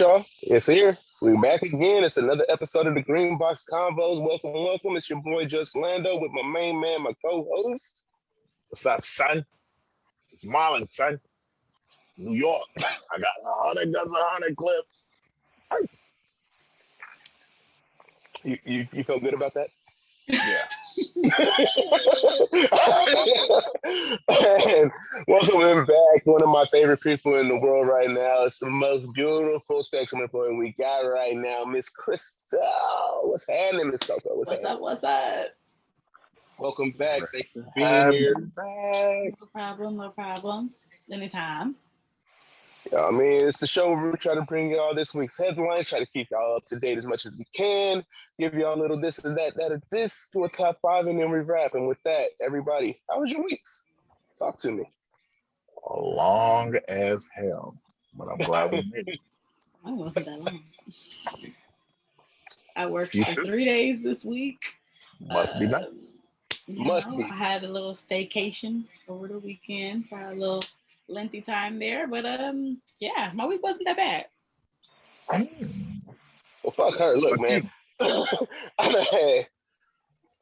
y'all. It's here. We're back again. It's another episode of the Greenbox Convos. Welcome, welcome. It's your boy Just Lando with my main man, my co-host. What's up, son? It's Marlon, son. New York. I got 100 clips. You feel good about that? Yeah. And welcome him back. One of my favorite people in the world right now. It's the most beautiful spectrum employee we got right now, Miss Krystal. What's happening, Miss Coco? What's up? What's up? Welcome back. Thank you for being here. Back. No problem. Anytime. Yeah, I mean, it's the show where we're trying to bring y'all this week's headlines, try to keep y'all up to date as much as we can, give y'all a little this and that or this to a top five, and then we wrap. And with that, everybody, how was your weeks? Talk to me. Long as hell, but I'm glad we made it. I wasn't that long. I worked You for too? 3 days this week. Must be nice. Must be. I had a little staycation over the weekend, so I had a little lengthy time there. But yeah, my week wasn't that bad. Well, fuck her. Look, man, I had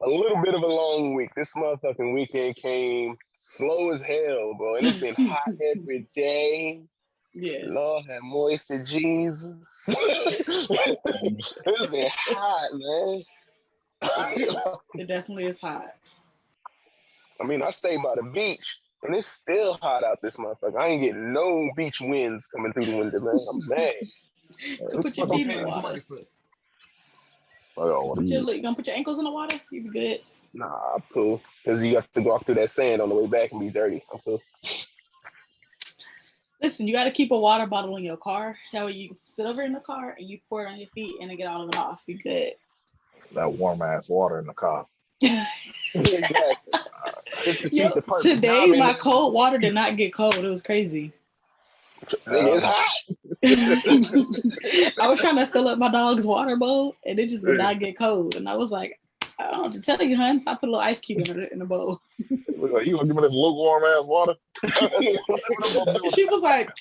a little bit of a long week. This motherfucking weekend came slow as hell, bro, and it's been hot every day. Yeah. Lord have mercy, Jesus. It's been hot, man. It definitely is hot. I mean, I stay by the beach, and it's still hot out this motherfucker. I ain't getting no beach winds coming through the window, man. I'm mad. Go put your feet in the water. You gonna put your ankles in the water? You be good. Nah, I'm cool. Because you have to walk through that sand on the way back and be dirty. I'm cool. Listen, you got to keep a water bottle in your car. That way you sit over in the car and you pour it on your feet and then get all of it off. You good. That warm ass water in the car. Exactly. Yo, today my cold water did not get cold. It was crazy. Nigga, it's hot. I was trying to fill up my dog's water bowl and it just would not get cold. And I was like, I don't know to tell you, hun, so I put a little ice cube in the bowl. Look like you gonna give me this lukewarm ass water? She was like,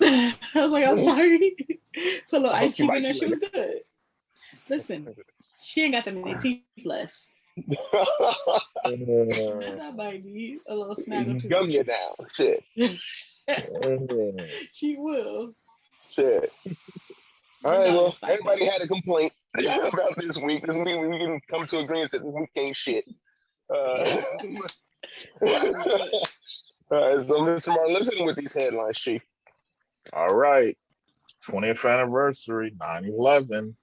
I was like, I'm sorry. Put a little ice cube in there. She was good. Listen, she ain't got that many teeth left. I might need a little snaggle too. Gum you down. Shit. She will. Shit. All right, well, everybody had a complaint about this week. This week we can come to agreement that this week ain't shit. All right, so Mr. Martin, listen with these headlines, Chief. All right. 20th anniversary, 9/11.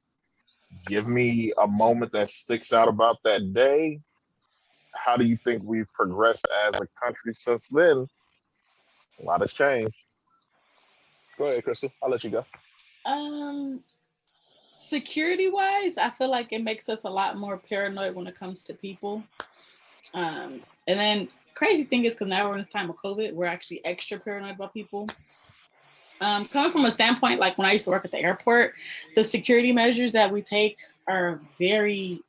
Give me a moment that sticks out about that day. How do you think we've progressed as a country since then? A lot has changed. Go ahead, Krystal. I'll let you go. Security wise, I feel like it makes us a lot more paranoid when it comes to people. And then crazy thing is, because now we're in this time of COVID, we're actually extra paranoid about people. Coming from a standpoint, like when I used to work at the airport, the security measures that we take are very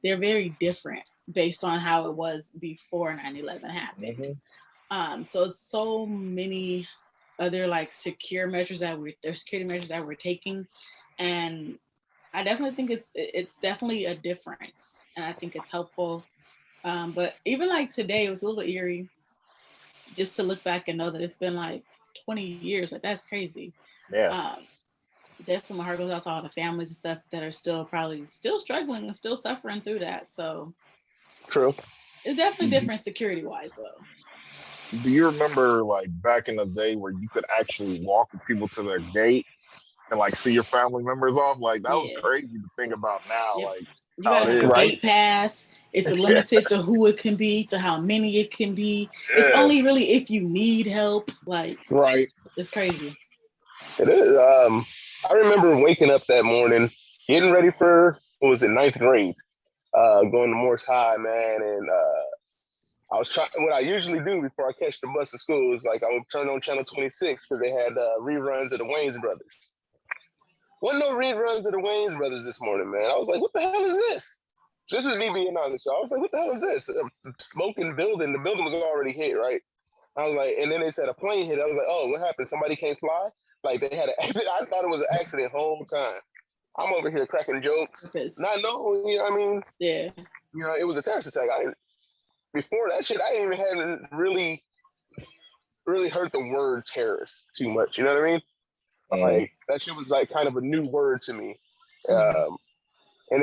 different based on how it was before 9/11 happened. Mm-hmm. So many other like security measures that we're taking, and I definitely think it's definitely a difference, and I think it's helpful. But even like today, it was a little eerie just to look back and know that it's been like 20 years. Like that's crazy. Yeah. Definitely my heart goes out to all the families and stuff that are still struggling and still suffering through that. So true. It's definitely different security wise though. Do you remember like back in the day where you could actually walk with people to their gate and like see your family members off? Like that was crazy to think about now. Yep. Like you gotta have a gate pass. It's limited to who it can be, to how many it can be. Yeah. It's only really if you need help. Like it's crazy. It is. I remember waking up that morning, getting ready for ninth grade, going to Morse High, man, and I was trying. What I usually do before I catch the bus to school is like I would turn on channel 26 because they had reruns of the Wayans Brothers. Wasn't no reruns of the Wayans Brothers this morning, man. I was like, what the hell is this? This is me being honest. I was like, what the hell is this? A smoking building. The building was already hit, right? I was like, and then they said a plane hit. I was like, oh, what happened? Somebody can't fly? Like they had an accident. I thought it was an accident the whole time. I'm over here cracking jokes, not knowing, you know what I mean? Yeah. You know, it was a terrorist attack. Before that shit, I even hadn't really heard the word terrorist too much. You know what I mean? Like that shit was like kind of a new word to me. And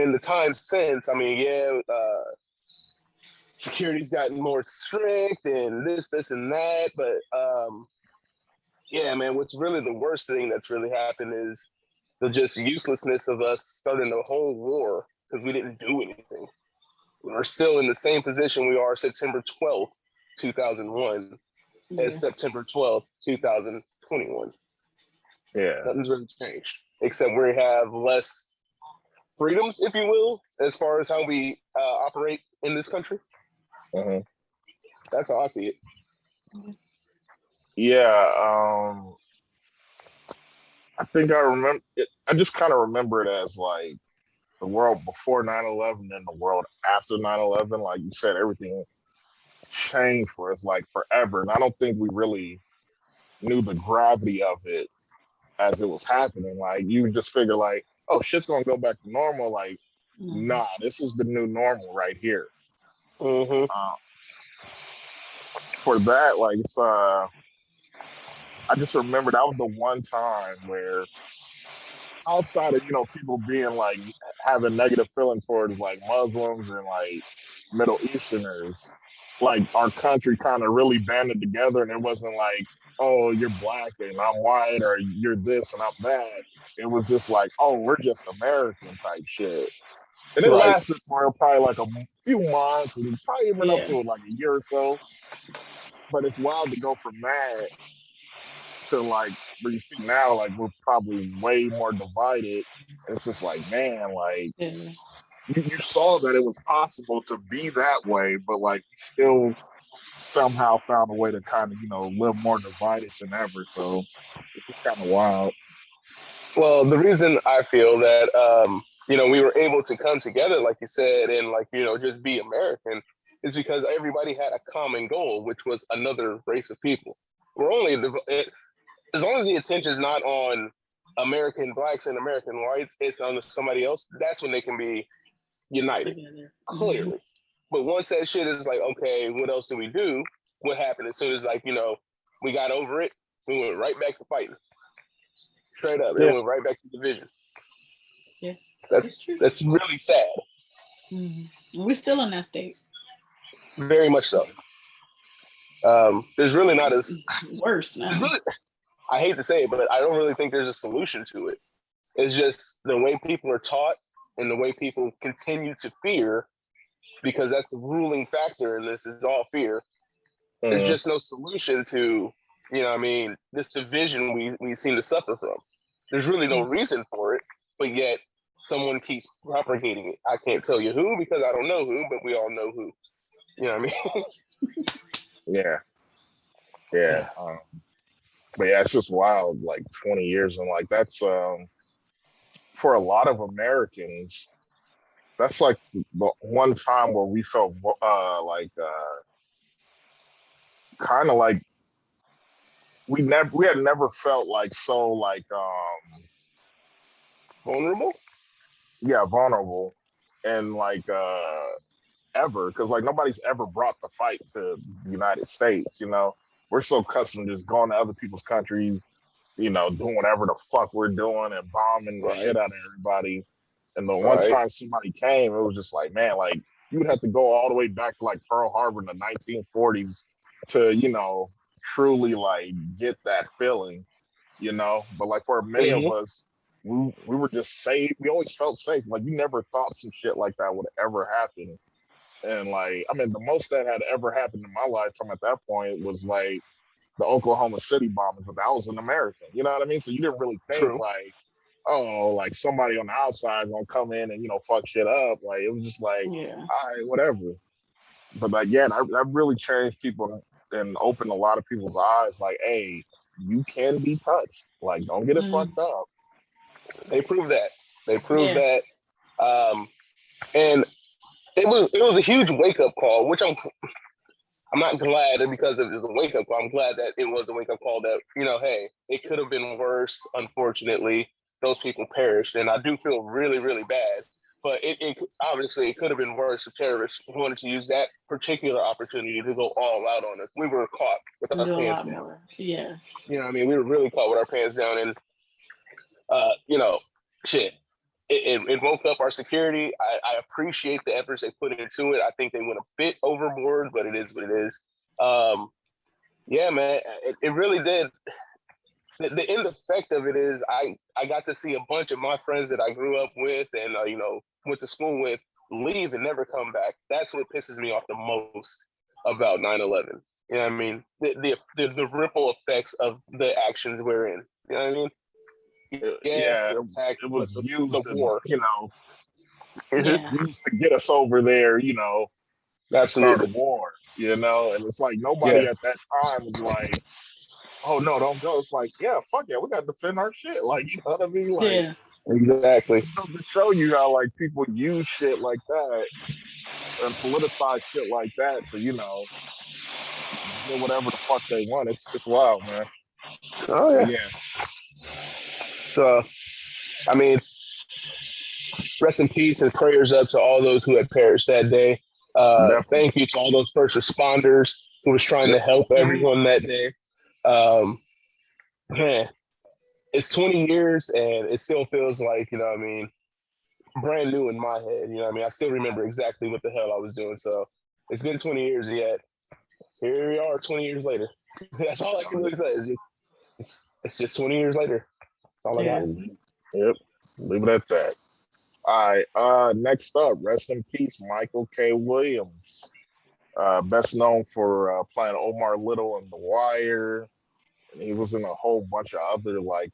in the time since, I mean, security's gotten more strict and this, and that. But yeah, man, what's really the worst thing that's really happened is the just uselessness of us starting a whole war because we didn't do anything. We're still in the same position we are September 12th, 2001, as September 12th, 2021. Yeah. Nothing's really changed, except we have less freedoms, if you will, as far as how we operate in this country. That's how I see it. Yeah. I think I remember it. I just kind of remember it as like the world before 9/11 and the world after 9/11. Like you said, everything changed for us like forever. And I don't think we really knew the gravity of it as it was happening. Like you just figure like, oh, shit's gonna go back to normal. Like, nah, this is the new normal right here. For that, like it's I just remember that was the one time where outside of, you know, people being like having negative feeling towards like Muslims and like Middle Easterners, like our country kind of really banded together, and it wasn't like, oh, you're black and I'm white, or you're this and I'm that. It was just like, oh, we're just American type shit. And it lasted for probably like a few months and probably even up to like a year or so. But it's wild to go from that to like where you see now, like we're probably way more divided. It's just like, man, like you saw that it was possible to be that way, but like still somehow found a way to kind of, you know, live more divided than ever. So it's just kind of wild. Well, the reason I feel that you know, we were able to come together, like you said, and like, you know, just be American is because everybody had a common goal, which was another race of people. We're only as long as the attention is not on American blacks and American whites, it's on somebody else. That's when they can be united, clearly. But once that shit is like, okay, what else do we do? What happened as soon as, like, you know, we got over it, we went right back to fighting. Straight up, it went right back to division. Yeah, that's true. That's really sad. We're still in that state. Very much so. There's really not as worse now. Really, I hate to say it, but I don't really think there's a solution to it. It's just the way people are taught and the way people continue to fear, because that's the ruling factor in this is all fear. There's just no solution to, you know what I mean, this division we seem to suffer from. There's really no reason for it, but yet someone keeps propagating it. I can't tell you who because I don't know who, but we all know who. You know what I mean? Yeah. But yeah, it's just wild, like 20 years. And like, that's, for a lot of Americans, that's like the one time where we felt kind of like we had never felt like so like vulnerable. Yeah, vulnerable, and like ever, because like nobody's ever brought the fight to the United States. You know, we're so accustomed to just going to other people's countries, you know, doing whatever the fuck we're doing and bombing the shit out of everybody. And the one time somebody came, it was just like, man, like you would have to go all the way back to like Pearl Harbor in the 1940s to, you know, truly like get that feeling, you know. But like for many of us, we were just safe. We always felt safe. Like you never thought some shit like that would ever happen. And like, I mean, the most that had ever happened in my lifetime at that point was like the Oklahoma City bombings, but that was an American. You know what I mean? So you didn't really think like, oh, like somebody on the outside gonna come in and, you know, fuck shit up. Like it was just like, all right, whatever. But like, yeah, that really changed people and opened a lot of people's eyes. Like, hey, you can be touched. Like, don't get it fucked up. They proved that. They proved that. And it was a huge wake up call, which I'm not glad that because it was a wake up call. I'm glad that it was a wake up call that, hey, it could have been worse. Unfortunately, those people perished. And I do feel really, really bad. But it obviously it could have been worse if terrorists wanted to use that particular opportunity to go all out on us. We were caught with our Do a pants lot down. more. Yeah. You know what I mean? We were really caught with our pants down. And, uh, you know, shit. It woke up our security. I appreciate the efforts they put into it. I think they went a bit overboard, but it is what it is. Um, yeah, man, it really did. The end effect of it is I got to see a bunch of my friends that I grew up with and went to school with leave and never come back. That's what pisses me off the most about 9/11. You know what I mean? The ripple effects of the actions we're in. You know what I mean? Yeah, Yeah, the attack, it but was the used to, war. Yeah. used to get us over there, to start a Absolutely. war, and it's like Yeah. nobody at that time was like, oh no, don't go. It's like, yeah, fuck yeah, we got to defend our shit. Like, you know what I mean? Like, Yeah. Exactly. it goes to show you how like people use shit like that and politicize shit like that to, get whatever the fuck they want. It's wild, man. Oh But yeah. yeah, So I mean, rest in peace and prayers up to all those who had perished that day. definitely. Thank you to all those first responders who was trying to Yep. help everyone that day. Um, man, it's 20 years and it still feels like, what I mean, brand new in my head. You know what I mean? I still remember exactly what the hell I was doing. So it's been 20 years yet. Here we are 20 years later. That's all I can really say. It's just 20 years later. That's all I got. Yeah. Yep. Leave it at that. All right. Next up, rest in peace, Michael K. Williams. Best known for playing Omar Little in The Wire. And he was in a whole bunch of other like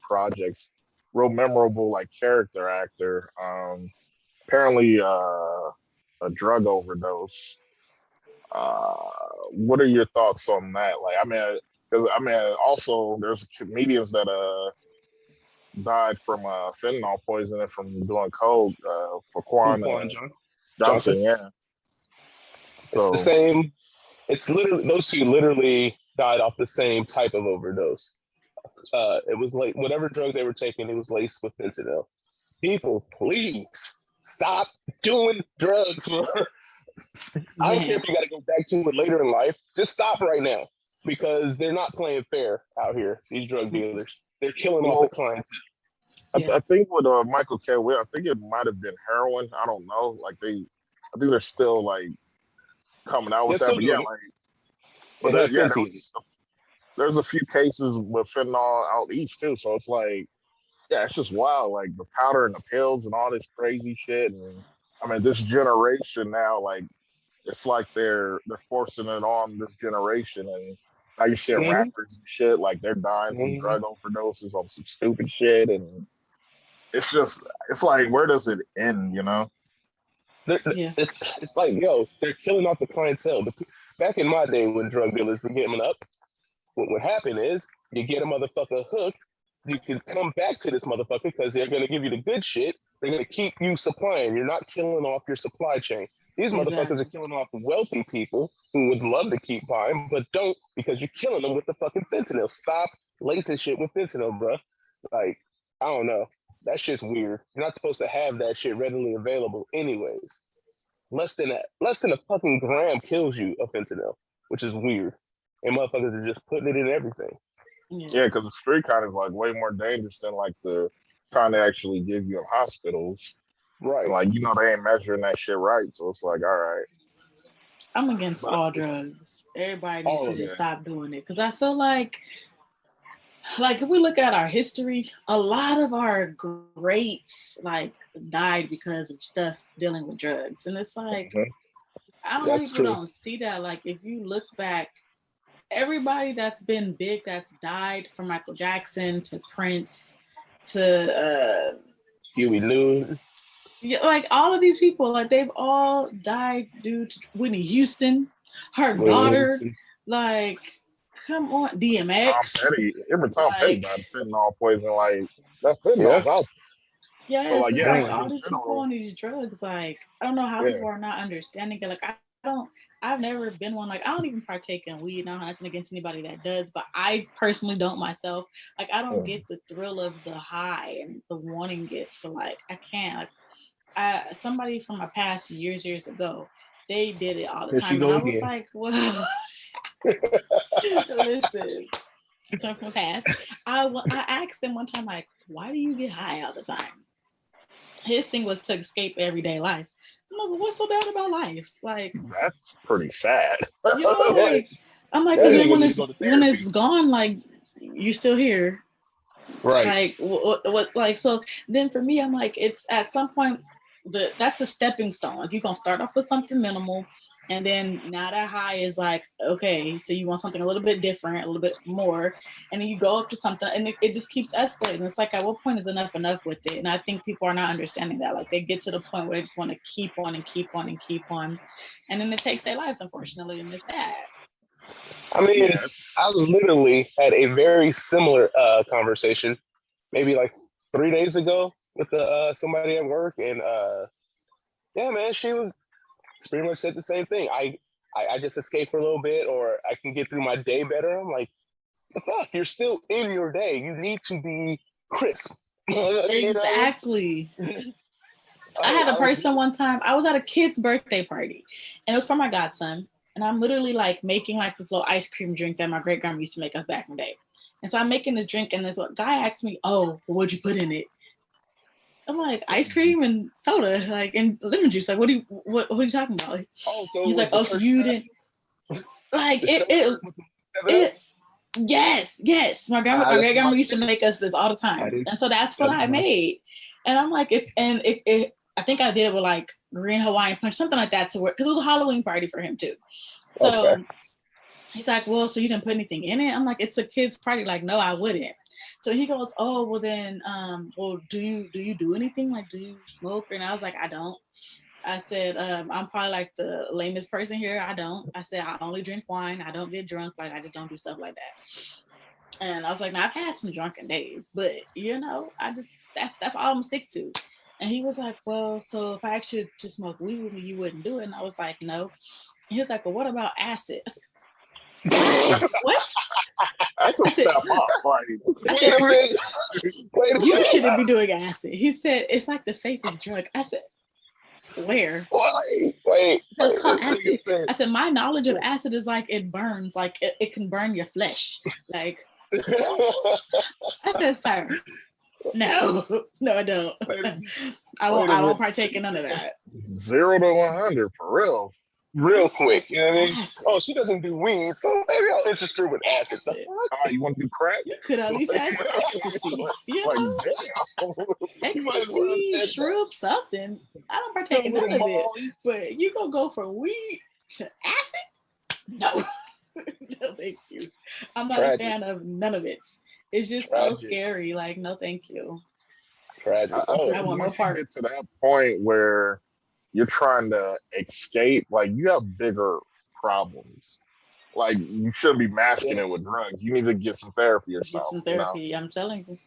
projects. Real memorable like character actor. Apparently a drug overdose. What are your thoughts on that? Like, I mean, because also there's comedians that died from fentanyl poisoning from doing coke. For Quan Johnson. Johnson, yeah. It's the So same. It's literally those two literally died off the same type of overdose. It was like whatever drug they were taking, it was laced with fentanyl. People, please stop doing drugs. I don't care if you got to go back to it later in life. Just stop right now because they're not playing fair out here. These drug dealers, they're killing off the well, clientele. Yeah. I think with Michael K. Will, I think it might have been heroin. I don't know. Like I think they're still like coming out with They're that. still But yeah, doing it. like, but It had yeah, fentanyl. there's a few cases with fentanyl out east too. So it's like, yeah, it's just wild. Like the powder and the pills and all this crazy shit. And I mean, this generation now, like, it's like they're forcing it on this generation. And now you see Mm-hmm. rappers and shit like they're dying from Mm-hmm. drug overdoses on some stupid shit. And it's like, where does it end? Yeah. It's like, yo, they're killing off the clientele. Back in my day when drug dealers were getting up, what would happen is you get a motherfucker hooked, you can come back to this motherfucker because they're going to give you the good shit. They're going to keep you supplying. You're not killing off your supply chain. These motherfuckers are Exactly. killing off wealthy people who would love to keep buying, but don't because you're killing them with the fucking fentanyl. Stop lacing shit with fentanyl, bro. Like, I don't know. That shit's weird. You're not supposed to have that shit readily available, anyways. Less than a fucking gram kills you of fentanyl, which is weird. And motherfuckers are just putting it in everything. Yeah, because the street kind is like way more dangerous than like the kind they actually give you in hospitals. Right. Like, they ain't measuring that shit right. So it's like, all right. I'm against But all drugs. Everybody needs All to of just it. stop doing it because I feel like if we look at our history, a lot of our greats like died because of stuff dealing with drugs, and it's like I don't know, That's people true. don't see that. Like if you look back, everybody that's been big that's died, from Michael Jackson to Prince to Huey Lewis. yeah, like all of these people, like they've all died due to Whitney Houston, her daughter, like come on, Tom DMX, Petty, even Tom Petty like died of fentanyl poison. Like, that fentanyl's Yeah. out. But yes, like, it's yeah, like like Mm. all in these people general, on these drugs. Like I don't know how yeah. people are not understanding it. Like I've never been one, like, I don't even partake in weed. I don't have nothing against anybody that does, but I personally don't myself. Like, I don't get the thrill of the high and the wanting it. So, like, I can't. Like, somebody from my past years ago, they did it all the Here she time. And go I was again. like, well, listen, something from the past. I asked them one time, like, why do you get high all the time? His thing was to escape everyday life. I'm like, well, what's so bad about life? Like, That's pretty sad. you know, like, I'm like, That because then nigga when need to go to when therapy. it's gone, like, you're still here. Right. Like, what like, so then for me, I'm like, it's at some point that's a stepping stone. Like, you're gonna start off with something minimal, and then now that high is like, okay, so you want something a little bit different, a little bit more, and then you go up to something, and it just keeps escalating. It's like, at what point is enough with it? And I think people are not understanding that. Like, they get to the point where they just want to keep on and keep on and keep on, and then it takes their lives, unfortunately, and it's sad. I mean, I literally had a very similar conversation, maybe like 3 days ago with somebody at work, and yeah, man, she pretty much said the same thing. I just escape for a little bit, or I can get through my day better. I'm like, the fuck, you're still in your day. You need to be crisp. Exactly. I had a person one time, I was at a kid's birthday party, and it was for my godson. And I'm literally like making like this little ice cream drink that my great grandma used to make us back in the day. And so I'm making the drink, and this guy asked me, "Oh, what'd you put in it?" I'm like, "Ice cream and soda, like, and lemon juice. Like, what are you talking about?" He's like, "Oh, so you didn't like it." Yes. My great grandma used to make us this all the time, and so that's what I made. And I'm like, I think I did it with like green Hawaiian punch, something like that, to work, because it was a Halloween party for him too. So he's like, well, so you didn't put anything in it? I'm like, it's a kid's party. Like, no, I wouldn't. So he goes, oh, well then, well, do you do anything? Like, do you smoke? And I was like, I don't. I said, I'm probably like the lamest person here. I don't. I said, I only drink wine. I don't get drunk. Like, I just don't do stuff like that. And I was like, now I've had some drunken days, but I just, that's all I'm gonna stick to. And he was like, well, so if I asked you to smoke weed with me, you wouldn't do it. And I was like, no. And he was like, well, what about acid? I said, what? That's a step up. Like, wait a minute. You shouldn't be doing acid. He said, it's like the safest drug. I said, where? Wait. So it's called acid. I said, my knowledge of acid is like it burns, like it can burn your flesh. Like, I said, sir, no, I don't. I won't partake in none of that. 0 to 100 for real. Real quick, you know what I mean? Acid. Oh, she doesn't do weed, so maybe I'll interest her with acid. You want to do crack? You could at least ask ecstasy. You know? Ecstasy, shroom, something. I don't partake in none of it. But you gonna go from weed to acid? No. No, thank you. I'm not a fan of none of it. It's just so scary. Like, no, thank you. I want no part. Get to that point where you're trying to escape, like, you have bigger problems. Like, you shouldn't be masking it with drugs. You need to get some therapy or something. Get some therapy, I'm telling you.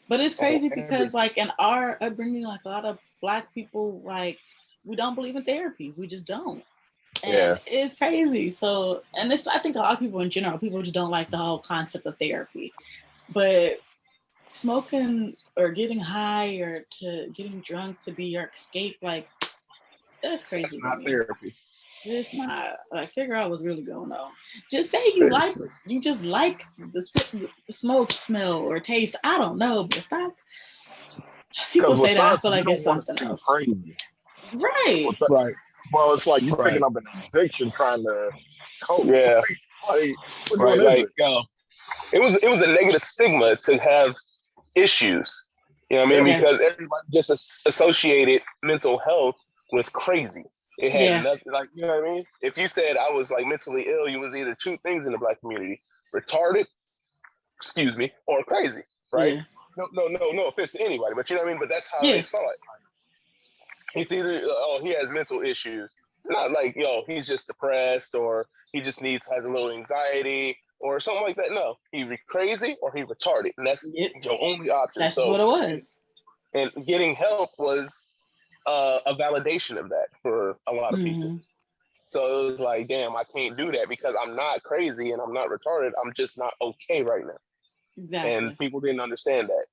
But it's crazy because, like, in our upbringing, like, a lot of Black people, like, we don't believe in therapy. We just don't. And it's crazy. So, and this, I think a lot of people in general, people just don't like the whole concept of therapy. But smoking or getting high or to getting drunk to be your escape, like, that's crazy. That's not therapy. It's not. Like, figure out what's really going on. Just say you just like the smoke smell or taste. I don't know, but stop. People say that. I feel like it's something else. Crazy. Right. Well, it's like you're picking up an addiction trying to cope. Yeah. Like, it was a negative stigma to have issues. You know what I mean? Because everybody just associated mental health with crazy. It had nothing, like, you know what I mean? If you said I was like mentally ill, you was either two things in the Black community: retarded, or crazy, right? Yeah. No offense to anybody, but you know what I mean? But that's how they saw it. It's either, oh, he has mental issues. It's not like, yo, he's just depressed, or he just has a little anxiety or something like that. No, he crazy or he retarded, and that's your only option. That's what it was. And getting help was a validation of that for a lot of people. So it was like, damn, I can't do that because I'm not crazy and I'm not retarded. I'm just not okay right now. And Exactly. people didn't understand that.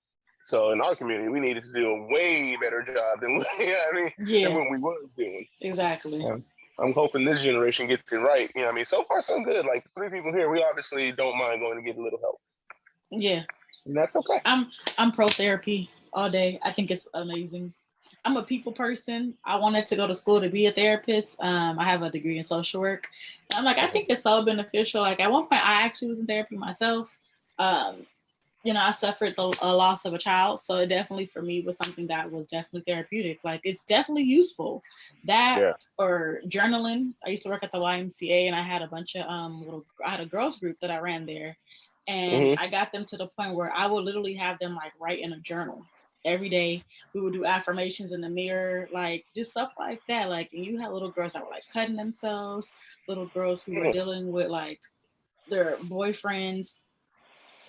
So in our community, we needed to do a way better job than than Yeah, what we was doing. exactly. And I'm hoping this generation gets it right. So far so good. Like 3 people here, we obviously don't mind going to get a little help. Yeah. And that's okay. I'm pro therapy all day. I think it's amazing. I'm a people person. I wanted to go to school to be a therapist. I have a degree in social work. And I'm like, I think it's so beneficial. Like at one point, I actually was in therapy myself. Um, I suffered a loss of a child, so it definitely for me was something that was definitely therapeutic. Like it's definitely useful. That Yeah. or journaling. I used to work at the YMCA, and I had a bunch of I had a girls group that I ran there, and Mm-hmm. I got them to the point where I would literally have them like write in a journal every day. We would do affirmations in the mirror, like just stuff like that. Like, and you had little girls that were like cutting themselves, little girls who were dealing with like their boyfriends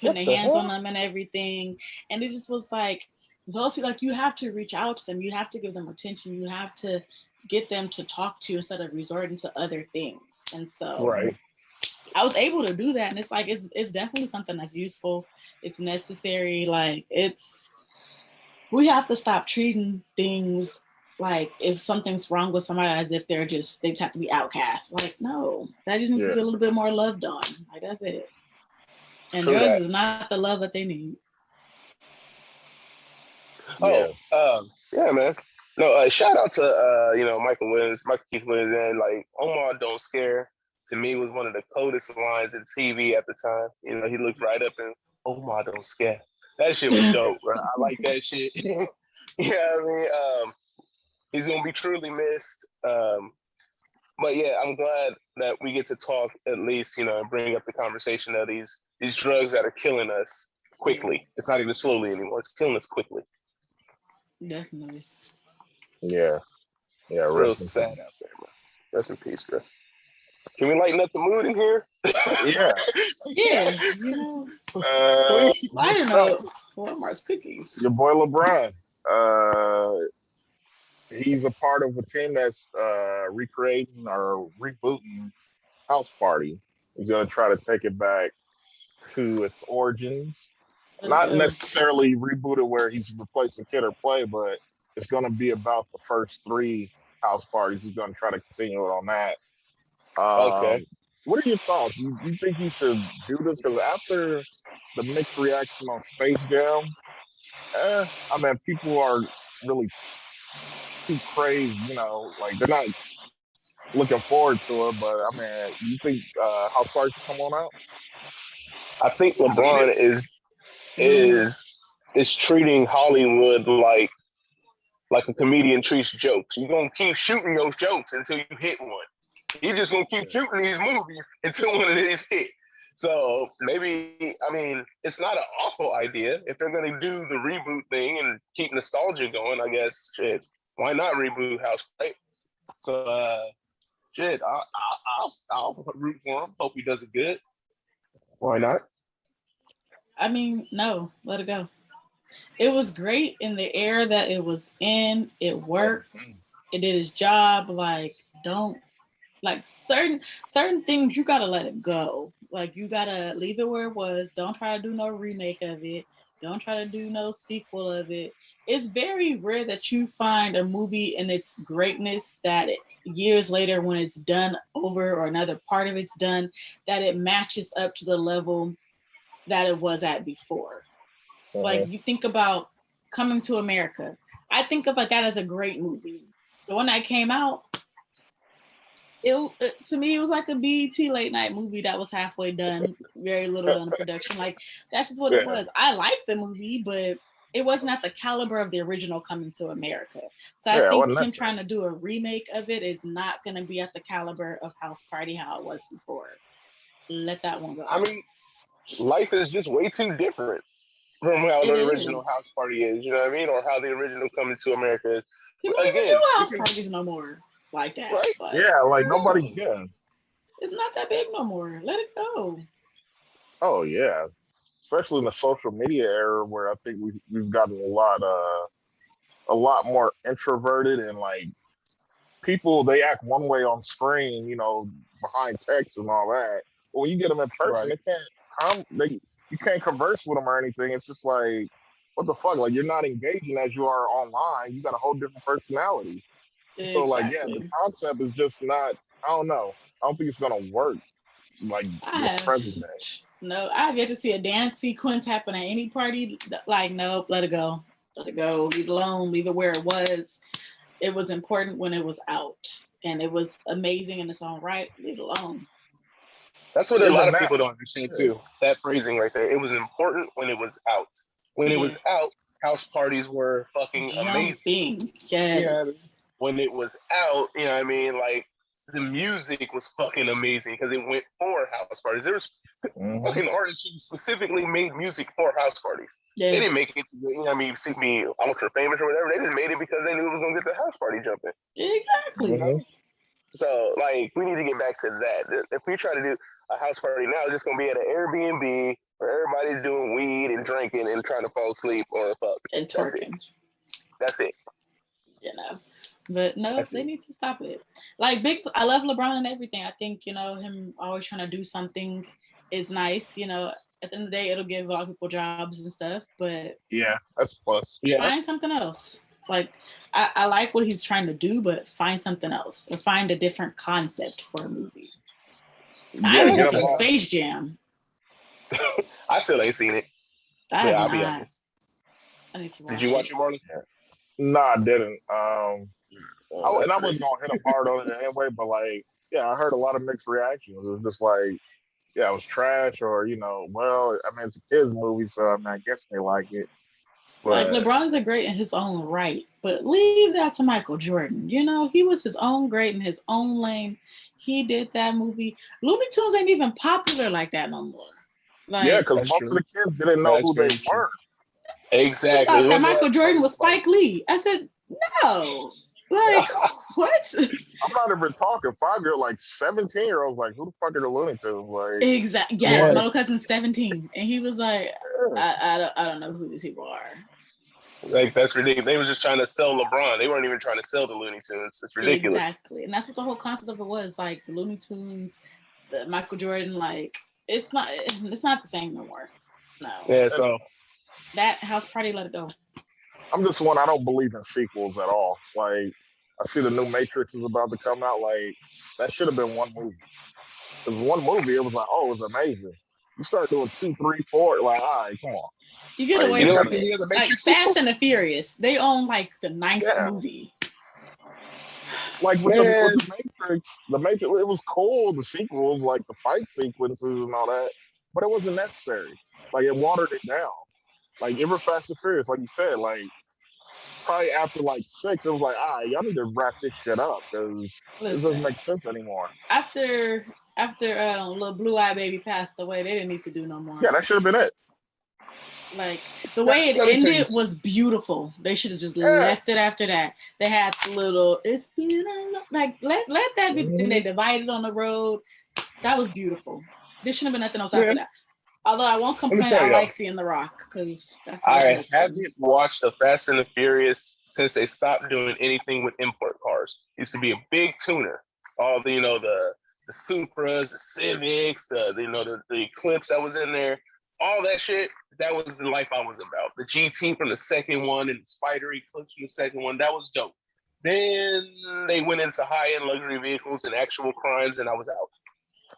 putting What their the hands on hell? them and everything. And it just was like those like you have to reach out to them. You have to give them attention. You have to get them to talk to you instead of resorting to other things. And so Right. I was able to do that. And it's like it's definitely something that's useful. It's necessary. Like we have to stop treating things like if something's wrong with somebody as if they just have to be outcast. Like, no, that just needs to Yeah. be a little bit more loved on. Like that's it. And True drugs that. is not the love that they need. Yeah. Oh, yeah, man. No, shout out to Michael Williams, Michael Keith Williams, and like Omar Don't Scare. To me, was one of the coldest lines in TV at the time. He looked right up and Omar Don't Scare. That shit was dope, bro. I like that shit. Yeah, I mean, he's gonna be truly missed. But yeah, I'm glad that we get to talk at least, and bring up the conversation of these drugs that are killing us Yeah, quickly. It's not even slowly anymore. It's killing us quickly. definitely. Yeah. Yeah. It's real Rest in sad peace. out there, man. Rest in peace, bro. Can we lighten up the mood in here? Yeah. Yeah, Please. I don't So know. Walmart's cookies. your boy LeBron, he's a part of a team that's recreating or rebooting House Party. He's gonna try to take it back to its origins. Let it Not go. necessarily reboot it where he's replacing Kid or Play, but it's gonna be about the first three House Parties. He's gonna try to continue it on that. Okay. What are your thoughts? You think he should do this? Because after the mixed reaction on Space Jam, I mean, people are really too crazed, like they're not looking forward to it. But I mean, you think House Party should come on out? I think I mean, LeBron mm, is treating Hollywood like a comedian treats jokes. You're gonna keep shooting those jokes until you hit one. You're just gonna keep shooting these movies until one of these hit. So maybe it's not an awful idea if they're gonna do the reboot thing and keep nostalgia going. I guess shit, why not reboot House, right? So shit, I'll root for him. Hope he does it good. Why not? I mean, no, let it go. It was great in the era that it was in. It worked. It did its job. Like, don't like certain things you gotta let it go. Like you gotta leave it where it was. Don't try to do no remake of it. Don't try to do no sequel of it. It's very rare that you find a movie in its greatness that years later when it's done over or another part of it's done that it matches up to the level that it was at before. Like Mm-hmm. you think about Coming to America. I think of like that as a great movie. The one that came out, to me it was like a BET late night movie that was halfway done, very little done in production. Like that's just what it Yeah. was. I liked the movie, but it wasn't at the caliber of the original Coming to America. So I Yeah, it think wasn't him necessary. trying to do a remake of it is not going to be at the caliber of House Party how it was before. Let that one I go. mean, life is just way too different from how the It original is. House Party is. You know what I mean? Or how the original Coming to America is. People don't even do Again, we house can parties no more like that. right. Like Yeah, like nobody No. can. it's not that big no more. Let it go. Oh yeah, especially in the social media era where I think we've gotten a lot more introverted and like people, they act one way on screen, behind text and all that. But when you get them in person, Right. you can't converse with them or anything. It's just like, what the fuck? Like, you're not engaging as you are online. You got a whole different personality. So, like, yeah, the Exactly. concept is just not. I don't know. I don't think it's gonna work like I this have present day. no. I have yet to see a dance sequence happen at any party. Like, nope, let it go. Let it go. Leave it alone. Leave it where it was. It was important when it was out, and it was amazing in its own right. Leave it alone. That's what a lot Even of that, people don't understand too. That phrasing right there. It was important when it was out. When it Yeah. was out, house parties were fucking amazing. Jumping. Yes. Yeah. When it was out, you know what I mean? Like the music was fucking amazing because it went for house parties. There was fucking artists who specifically made music for house parties. Yeah. They didn't make it to, see me ultra famous or whatever. They just made it because they knew it was gonna get the house party jumping. Exactly. So, like, we need to get back to that. If we try to do a house party now, it's just gonna be at an Airbnb where everybody's doing weed and drinking and trying to fall asleep or fuck. And twerking. That's it. But no, That's they it. need to stop it. Like I love LeBron and everything. I think, him always trying to do something is nice. At the end of the day, it'll give a lot of people jobs and stuff, but yeah, that's plus. Yeah. Find something else. Like, I like what he's trying to do, but find something else or find a different concept for a movie. I need to see Space Jam. I still ain't seen it. I'll be honest. I need to watch it. Did you watch it, Marlon? No, I didn't. I wasn't gonna hit him hard on it anyway, but like, yeah, I heard a lot of mixed reactions. It was just like, yeah, it was trash, or well, I mean, it's a kids' movie, so I mean, I guess they like it. But, like, LeBron's a great in his own right, but leave that to Michael Jordan. He was his own great in his own lane. He did that movie. Looney Tunes ain't even popular like that no more. Like, yeah, because most of the kids didn't know who they were. Exactly. I thought that Michael Jordan was Spike Lee. I said, no. Like, what? I'm not even talking 5-year, like 17-year-olds. Like, who the fuck are the Looney Tunes? Like, exactly. Yes, my little cousin's 17, and he was like, I don't know who these people are. Like, that's ridiculous. They was just trying to sell LeBron. They weren't even trying to sell the Looney Tunes. It's ridiculous. Exactly, and that's what the whole concept of it was. Like the Looney Tunes, the Michael Jordan. Like, it's not the same no more. No. Yeah. So that house party, let it go. I'm just one. I don't believe in sequels at all. Like, I see the new Matrix is about to come out. Like, that should have been one movie. It was one movie. It was like, oh, it was amazing. You start doing 2, 3, 4. Like, all right, come on. You get away from it. Like Fast and the Furious, they own like the 9th movie. Like with the Matrix, it was cool. The sequels, like the fight sequences and all that, but it wasn't necessary. Like, it watered it down. Like, ever Fast and Furious, like you said, like probably after like 6, it was like, all right, y'all need to wrap this shit up because this doesn't make sense anymore. After little Blue Eye Baby passed away, they didn't need to do no more. Yeah, that should have been it. Like, the way it ended was beautiful. They should have just left it after that. They had the little, it's been like, let that be. Then they divided on the road. That was beautiful. There shouldn't have been nothing else after that. Although I won't complain, I like seeing The Rock because that's how I haven't watched the Fast and the Furious since they stopped doing anything with import cars. It used to be a big tuner. All the the Supras, the Civics, the Eclipse that was in there, all that shit. That was the life I was about. The GT from the second one and the Spider Eclipse from the second one. That was dope. Then they went into high-end luxury vehicles and actual crimes, and I was out.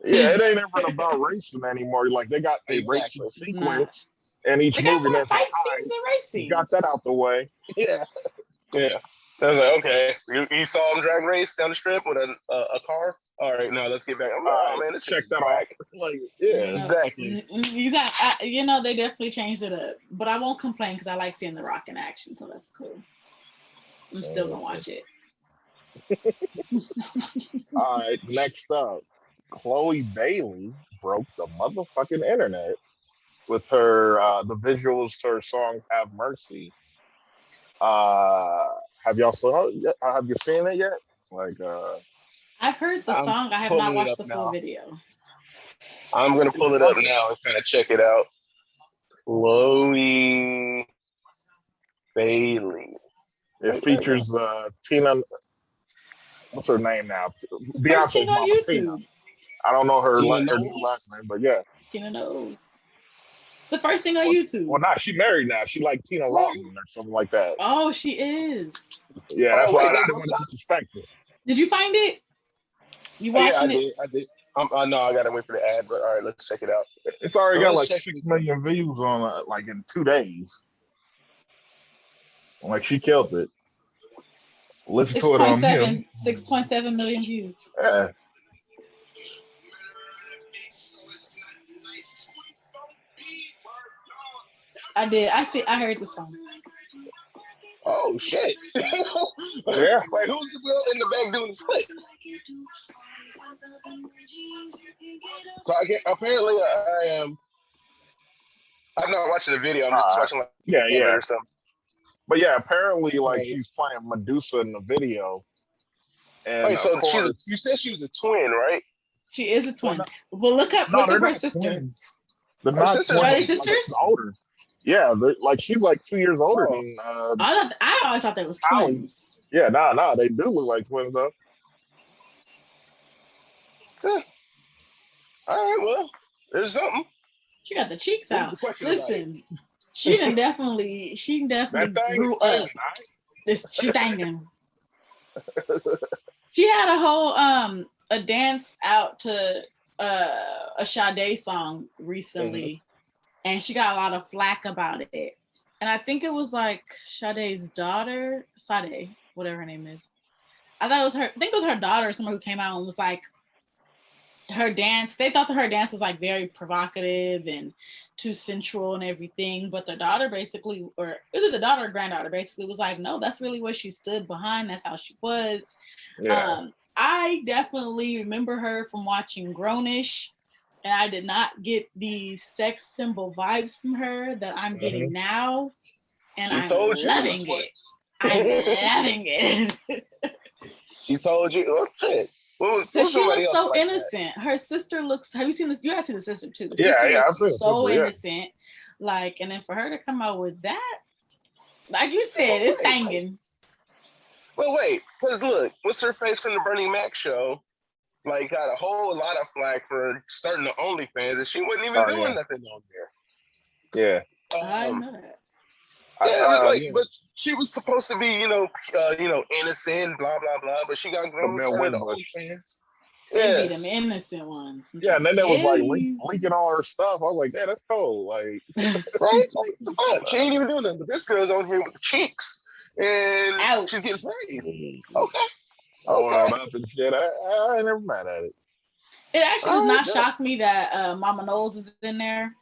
Yeah, it ain't ever about racing anymore. Like, they got a racing sequence in each movie. That's fight scenes than racing. Got that out the way. Yeah. I was like, okay, you saw him drag race down the strip with a car. All right, now let's get back. I'm like, oh man, let's check that out. Like, yeah, exactly. Exactly. They definitely changed it up, but I won't complain because I like seeing The Rock in action, so that's cool. I'm still gonna watch it. All right, next up, Chloe Bailey broke the motherfucking internet with her the visuals to her song "Have Mercy." Have y'all have you seen it yet? Like, I've heard the song. I have not watched the full video. I'm gonna pull it up now and kind of check it out. Chloe Bailey. It features Tina. What's her name now? First thing Beyonce's on mama, Tina. YouTube. I don't know her Tina her new last name, but yeah. Tina knows. It's the first thing on Well, YouTube. not she married now. She like Tina Lawton or something like that. Oh, she is. Yeah, that's why I didn't want to disrespect her. Did you find it? You watching it? I did. I know I gotta wait for the ad, but all right, let's check it out. It's already got like 6 million views on like in 2 days. Like she killed it. Listen to it on him. 6.7 million views. Yeah. I did. I heard the song. Oh shit! Yeah. Wait, who's the girl in the back doing the split? So I get apparently I am. I'm not watching the video. I'm just watching like yeah or something. But yeah, apparently like she's playing Medusa in the video. And wait, so you said she was a twin, right? She is a twin. Well, look up her sister. Twins. They're not twins. Are they sisters? Like, older. Yeah, like she's like 2 years older than. I always thought they was twins. Yeah, nah, they do look like twins though. Yeah. All right, well, there's something. She got the cheeks out. Listen, she definitely grew up. She thinking. She had a whole a dance out to a Sade song recently, and she got a lot of flack about it. And I think it was like Sade's daughter, Sade, whatever her name is. I thought it was her. I think it was her daughter or someone who came out and was like, her dance. They thought that her dance was like very provocative and too sensual and everything. But their daughter basically, or is it the daughter or granddaughter, basically was like, no, that's really what she stood behind. That's how she was. Yeah. I definitely remember her from watching Grownish, and I did not get the sex symbol vibes from her that I'm getting now. And I'm loving it. I'm loving it. She told you, oh shit. Because she looks so innocent. Her sister looks. Have you seen this? You have seen the sister too. The sister looks so innocent. Like, and then for her to come out with that, like you said, it's thangin'. Well, wait, because look, what's her face from the Bernie Mac show? Like, got a whole lot of flack for starting the OnlyFans, and she wasn't even doing nothing on there. Yeah, I know that. But she was supposed to be, innocent, blah blah blah. But she got grown up with OnlyFans. Yeah, be them innocent ones. Yeah, and then there was like linking all her stuff. I was like, "Yeah, that's cool." Like, right? Like, the fuck? She ain't even doing nothing. But this girl's on here with the cheeks, and she's getting praised. Okay. Up and shit. I ain't never mad at it. It actually does not shock me that Mama Knowles is in there.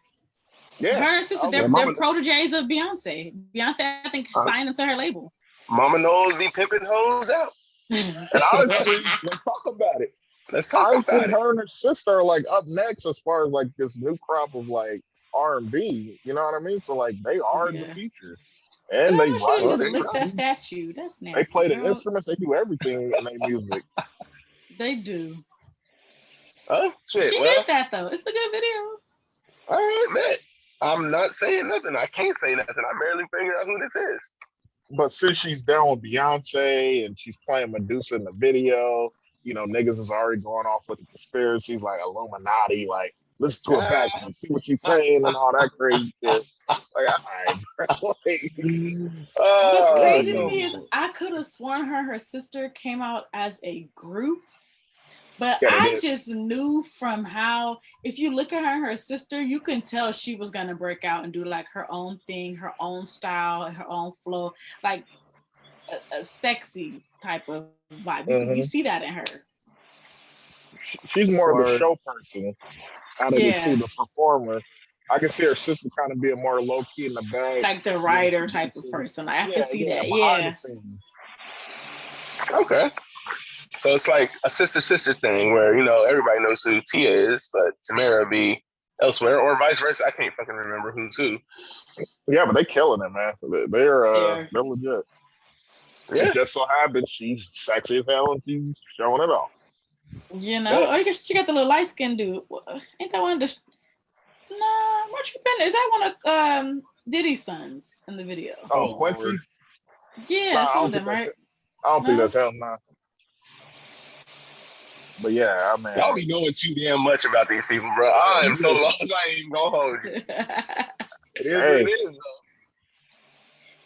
Yeah, her and her sister, they're proteges of Beyonce. Beyonce, I think, signed them to her label. Mama Knowles be pimping hoes out. And honestly, let's talk about it. I think her and her sister are like up next as far as like this new crop of like R&B. You know what I mean? So like they are in the future, and they lick that statue. That's nasty. They play the instruments. They do everything in their music. They do. Oh shit! She did that though. It's a good video. All right, bet. I'm not saying nothing. I can't say nothing. I barely figured out who this is. But since she's down with Beyonce and she's playing Medusa in the video, niggas is already going off with the conspiracies like Illuminati, like listen to her back and see what she's saying and all that crazy shit. Like, all right, bro. What's crazy to me is I could have sworn her sister came out as a group. But I just knew from how, if you look at her and her sister, you can tell she was going to break out and do like her own thing, her own style, her own flow, like a sexy type of vibe. You see that in her. She's more of the show person out of the two, the performer. I can see her sister kind of being more low key in the bag. Like the writer type of person. I can see that. Yeah. Okay. So it's like a sister thing where, everybody knows who Tia is, but Tamara be elsewhere or vice versa. I can't fucking remember who's who. Yeah, but they killing it, man. They're legit. Yeah. It just so happens she's sexy as hell and she's showing it off. Or you guess she got the little light skinned dude. Ain't that one? Nah, what you been? Is that one of Diddy's sons in the video? Oh, Quincy? Yeah, that's one of them, right? I don't think that's him, nah. But yeah, I mean, Y'all be knowing too damn much about these people, bro. I am so lost. I ain't even gonna hold you. It is what it is, though.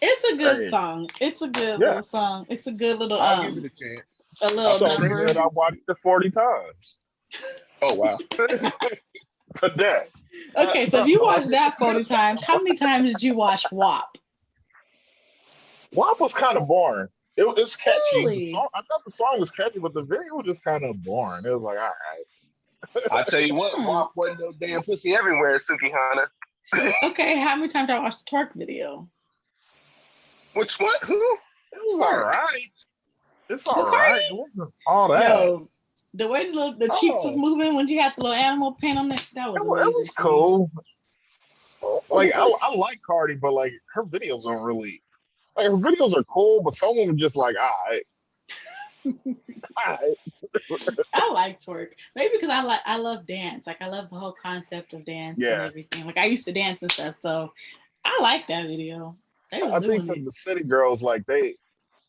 It's a good song. It's a good little song. It's a good little I'll give it a chance. A little number. I watched it 40 times. Oh wow. Today. Okay, so if you watched that 40 times, how many times did you watch WAP? WAP was kind of boring. It's catchy. Really? I thought the song was catchy, but the video was just kind of boring. It was like, all right. I tell you what, WAP wasn't no damn pussy everywhere, Suki Hana. Okay, how many times did I watch the twerk video? Which one? Who? It was all right. It's all right. It wasn't all that. Yo, the way the cheeks was moving when you had the little animal paint on it, that was it was cool. Like I like Cardi, but like her videos don't really. Like her videos are cool, but some of them just like, all right. I like twerk. Maybe because I love dance. Like I love the whole concept of dance and everything. Like I used to dance and stuff, so I like that video. I think because the City Girls, like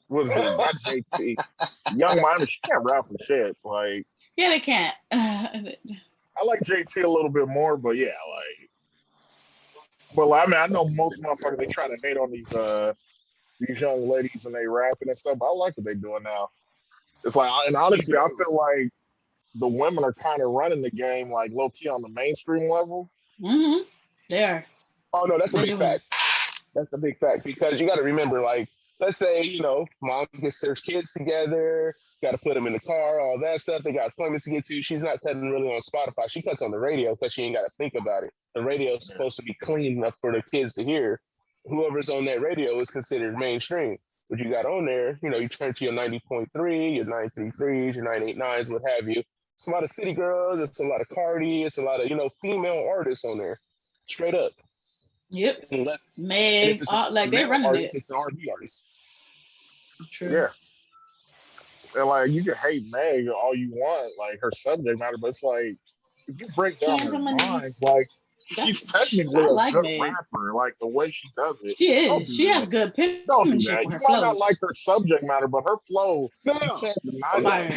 what is it? Not JT, Young Money. She can't rap for shit. Like yeah, they can't. I like JT a little bit more, but yeah, like. Well, I mean, I know most motherfuckers they try to hate on these young ladies and they rapping and stuff. But I like what they doing now. It's like, and honestly, I feel like the women are kind of running the game, like low key on the mainstream level. Mm-hmm. They are. Oh no, that's a big fact. That's a big fact because you got to remember, like, let's say mom gets their kids together, got to put them in the car, all that stuff. They got appointments to get to. She's not cutting really on Spotify. She cuts on the radio because she ain't got to think about it. The radio is supposed to be clean enough for the kids to hear. Whoever's on that radio is considered mainstream. What you got on there, you turn to your 90.3, your 933s, your 989s, what have you. It's a lot of City Girls. It's a lot of Cardi. It's a lot of, female artists on there. Straight up. Yep. Meg, like they're running artists, it. It's the R&B artists. True. Yeah. And like you can hate Meg all you want, like her subject matter, but it's like if you break down her lines, like she's technically a good rapper, like the way she does it. She is. She has good penmanship. Don't do that. You might not like her subject matter, but her flow, you can't deny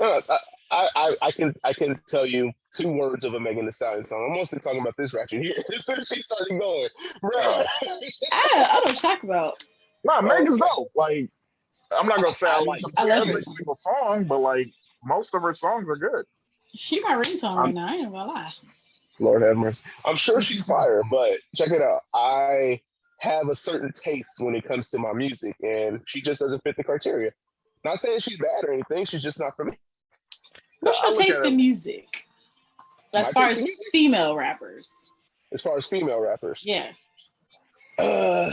it. I can tell you 2 words of a Megan Thee Stallion song. I'm mostly talking about this ratchet here. As soon as she started going, bro. I don't talk about. Nah, Megan's dope. Like, I'm not gonna say I like every single song, but like most of her songs are good. She my ringtone right now. I ain't gonna lie. Lord have mercy. I'm sure she's fire, but check it out. I have a certain taste when it comes to my music, and she just doesn't fit the criteria. Not saying she's bad or anything. She's just not for me. What's your taste in music? As far as female rappers. As far as female rappers. Yeah. All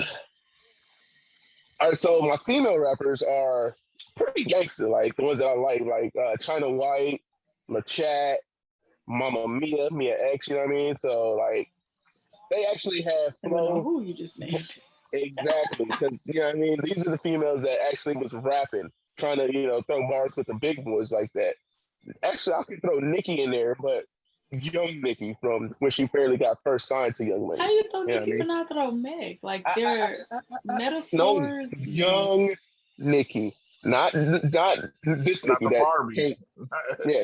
right, so my female rappers are pretty gangster, like the ones that I like China White, Machat, Mama Mia X, you know what I mean? So like they actually have flow. I don't know who you just named. Exactly, because you know what I mean? These are the females that actually was rapping, trying to, throw bars with the big boys like that. Actually, I could throw Nicki in there, but young Nicki from when she barely got first signed to Young Lady. How you throw Nicki but not throw Meg? Like they're metaphors. No, young Nicki. Not this not Nicki. The Barbie.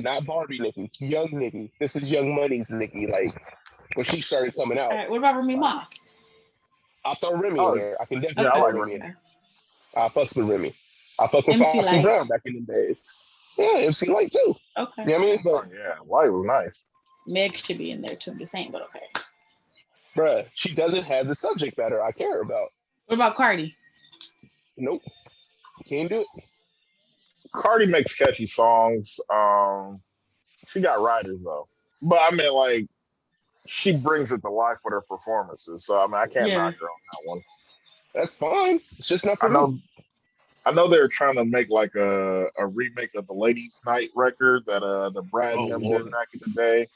Not Barbie Nicki. Young Nicki. This is Young Money's Nicki. Like when she started coming out. All right, what about Remy Ma? I'll throw Remy in there. I can definitely like Remy in there. I fucks with Remy. I fuck with MC Foxy Light. Brown back in the days. Yeah, MC Light too. Okay. You know what I mean? But yeah, Light was nice. Meg should be in there too. I'm just saying, but okay. Bruh, she doesn't have the subject matter I care about. What about Cardi? Nope. Can't do it. Cardi makes catchy songs. She got writers though. But I mean, like, she brings it to life with her performances. So I mean, I can't knock her on that one. That's fine. It's just not for me. I know they're trying to make like a remake of the Ladies' Night record that the Brad and them did back in the day.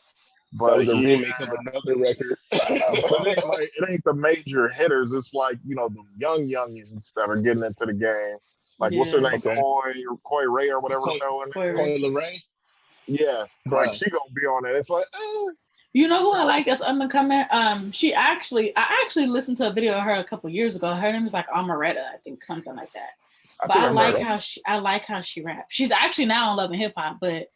But that was a remake of another record. But it ain't the major hitters. It's like, the youngins that are getting into the game. Like, what's her name? Coy Ray or whatever the hell her name is. Coy Ray? Yeah. Like, she gonna be on it. It's like, You know who I like that's up and coming? I actually listened to a video of her a couple years ago. Her name is like Amaretta, I think, something like that. But I like how she raps. She's actually now on Love and Hip Hop, but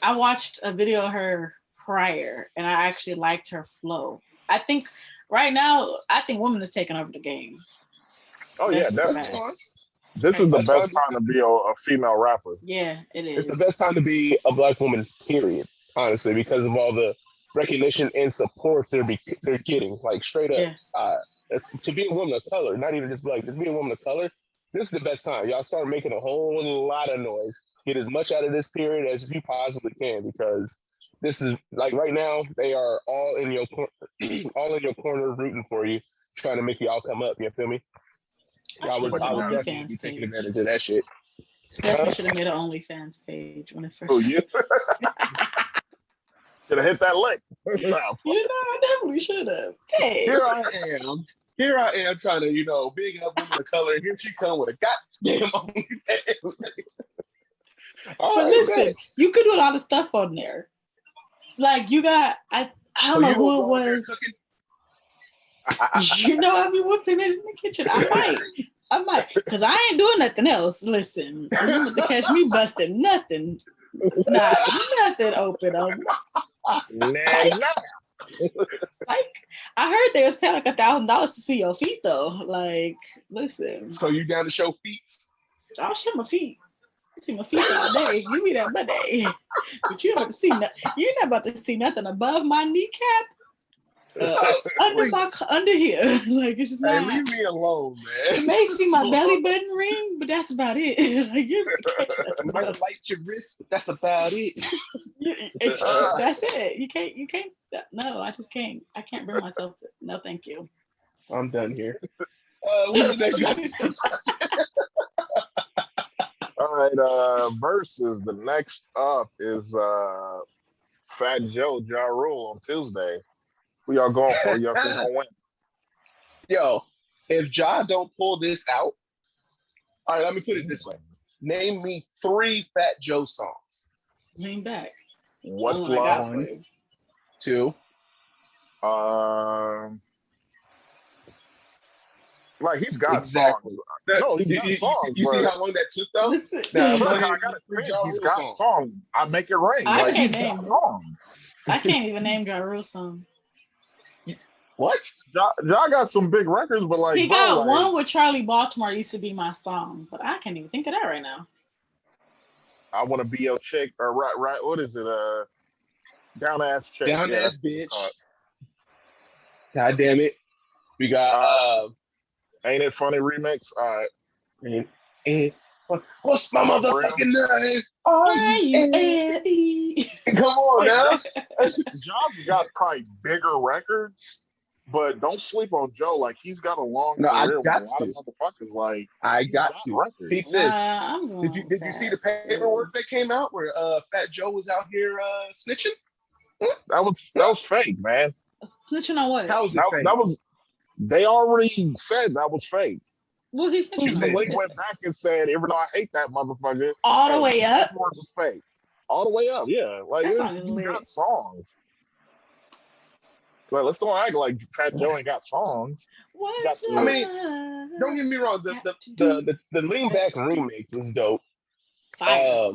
I watched a video of her prior, and I actually liked her flow. I think right now, women is taking over the game. Oh yeah, definitely. This is the best time to be a female rapper. Yeah, it is. It's the best time to be a Black woman, period. Honestly, because of all the recognition and support they're getting, like straight up. Yeah. To be a woman of color, not even just Black, just be a woman of color. This is the best time. Y'all start making a whole lot of noise. Get as much out of this period as you possibly can, because this is like right now they are all in your corner rooting for you, trying to make you all come up. You feel me? I would definitely be taking advantage of that shit. Definitely should have made an OnlyFans page when it first. Oh yeah. Should have hit that lick. I definitely should have. Here I am trying to, big up women of color, and here she come with a goddamn OnlyFans. But listen, you could do a lot of stuff on there. Like you got, I don't know who it was. I be whipping it in the kitchen. I might, because I ain't doing nothing else. Listen, you want to catch me busting nothing. Nothing open on. Like, I heard they was paying like $1,000 to see your feet though. Like, listen. So you down to show feet? I'll show my feet. I see my feet all day. Give me that money. But you're not about to see nothing above my kneecap. Under here, like it's just not. Leave me alone, man. You may see my belly button ring, but that's about it. Like you might light your wrist, but that's about it. That's it. You can't. No, I just can't. I can't bring myself to. No, thank you. I'm done here. What's the next guy? All right, versus the next up is Fat Joe Ja Rule on Tuesday. Who y'all going for? Y'all think gonna win? Yo, if Ja don't pull this out, all right, let me put it this way. Name me 3 Fat Joe songs. Lean back. What's Love? 1, 2. Like he's got exactly. songs. No, he's got songs. You see how long that took though? I gotta think he's got songs. I make it rain. Like he's got songs. I can't even name Ja Rule song. What? Ja got some big records, but like he got one with Charlie Baltimore used to be my song, but I can't even think of that right now. I want to be your chick, or right. What is it? Down ass chick. Down ass bitch. God damn it. We got Ain't It Funny remix. All right. And what's my motherfucking name? Come on now. John's got probably bigger records, but don't sleep on Joe. Like he's got a long career. I got with a lot of motherfuckers. Like I got to. Peep this. Did you see the paperwork that came out where Fat Joe was out here snitching? That was fake, man. Snitching on what? How was it fake? That was. They already said that was fake. What was he snitching? He went back and said, even though I hate that motherfucker, all the way up. Was fake. All the way up, yeah. Like he's got songs. Like let's don't act like Fat Joe ain't got songs. I mean, don't get me wrong. The Lean Back remix was dope. I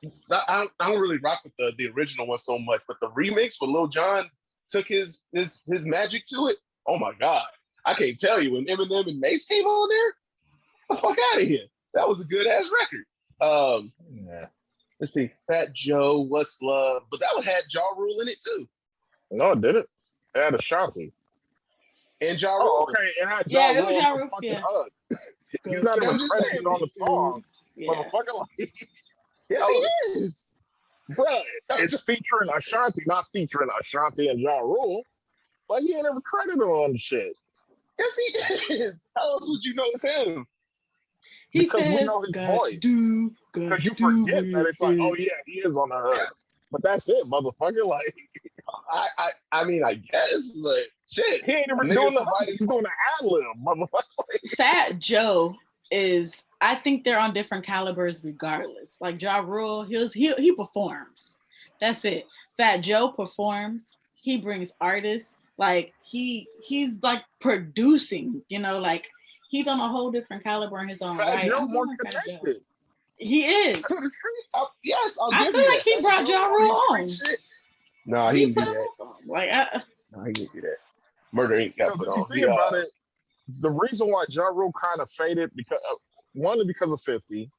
don't really rock with the original one so much, but the remix with Lil Jon took his magic to it. Oh my God. I can't tell you, when Eminem and Mace came on there, the fuck out of here. That was a good ass record. Let's see, Fat Joe, What's Love, but that one had Ja Rule in it too. No, it didn't. It had Ashanti. And Ja Rule. Oh, okay, it had Ja Rule. It was Ja Rule. Hug. He's not even credited on the song. Motherfucker, like, yes, he is. But it's featuring Ashanti, not featuring Ashanti and Ja Rule. Like he ain't ever credited on the shit. Yes, he is. How else would you know it's him? Because we know his voice. Because you forget that it's like, oh yeah, he is on the hood. But that's it, motherfucker. Like, I mean, I guess, but shit, he ain't even doing the hood. He's doing the ad-lib, motherfucker. Fat Joe is. I think they're on different calibers, regardless. Like Ja Rule, he performs. That's it. Fat Joe performs. He brings artists. Like he's like producing, like he's on a whole different caliber in his own Fat right. Joe I'm more going Fat Joe. connected. He is. Yes, I'll I give feel you like that. he brought Ja Rule on. Nah, he didn't do put him that. on. Like, Nah, he didn't do that. Murder Inc. got Because put if you on. think about it, the reason why Ja Rule kind of faded because one because of 50,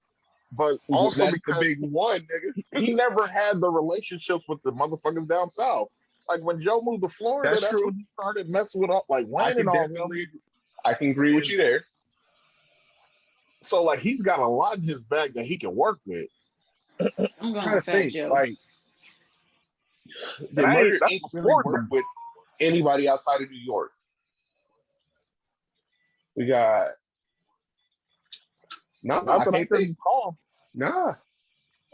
but also That's because the big one, nigga. he never had the relationships with the motherfuckers down south. Like when Joe moved to Florida, That's true. when he started messing with like Wayne and all them. I can agree with you there. So like he's got a lot in his bag that he can work with. I'm going to Fat Joe. Like, the Murder Inc. really work with anybody outside of New York. We got not that I couldn't call. Nah.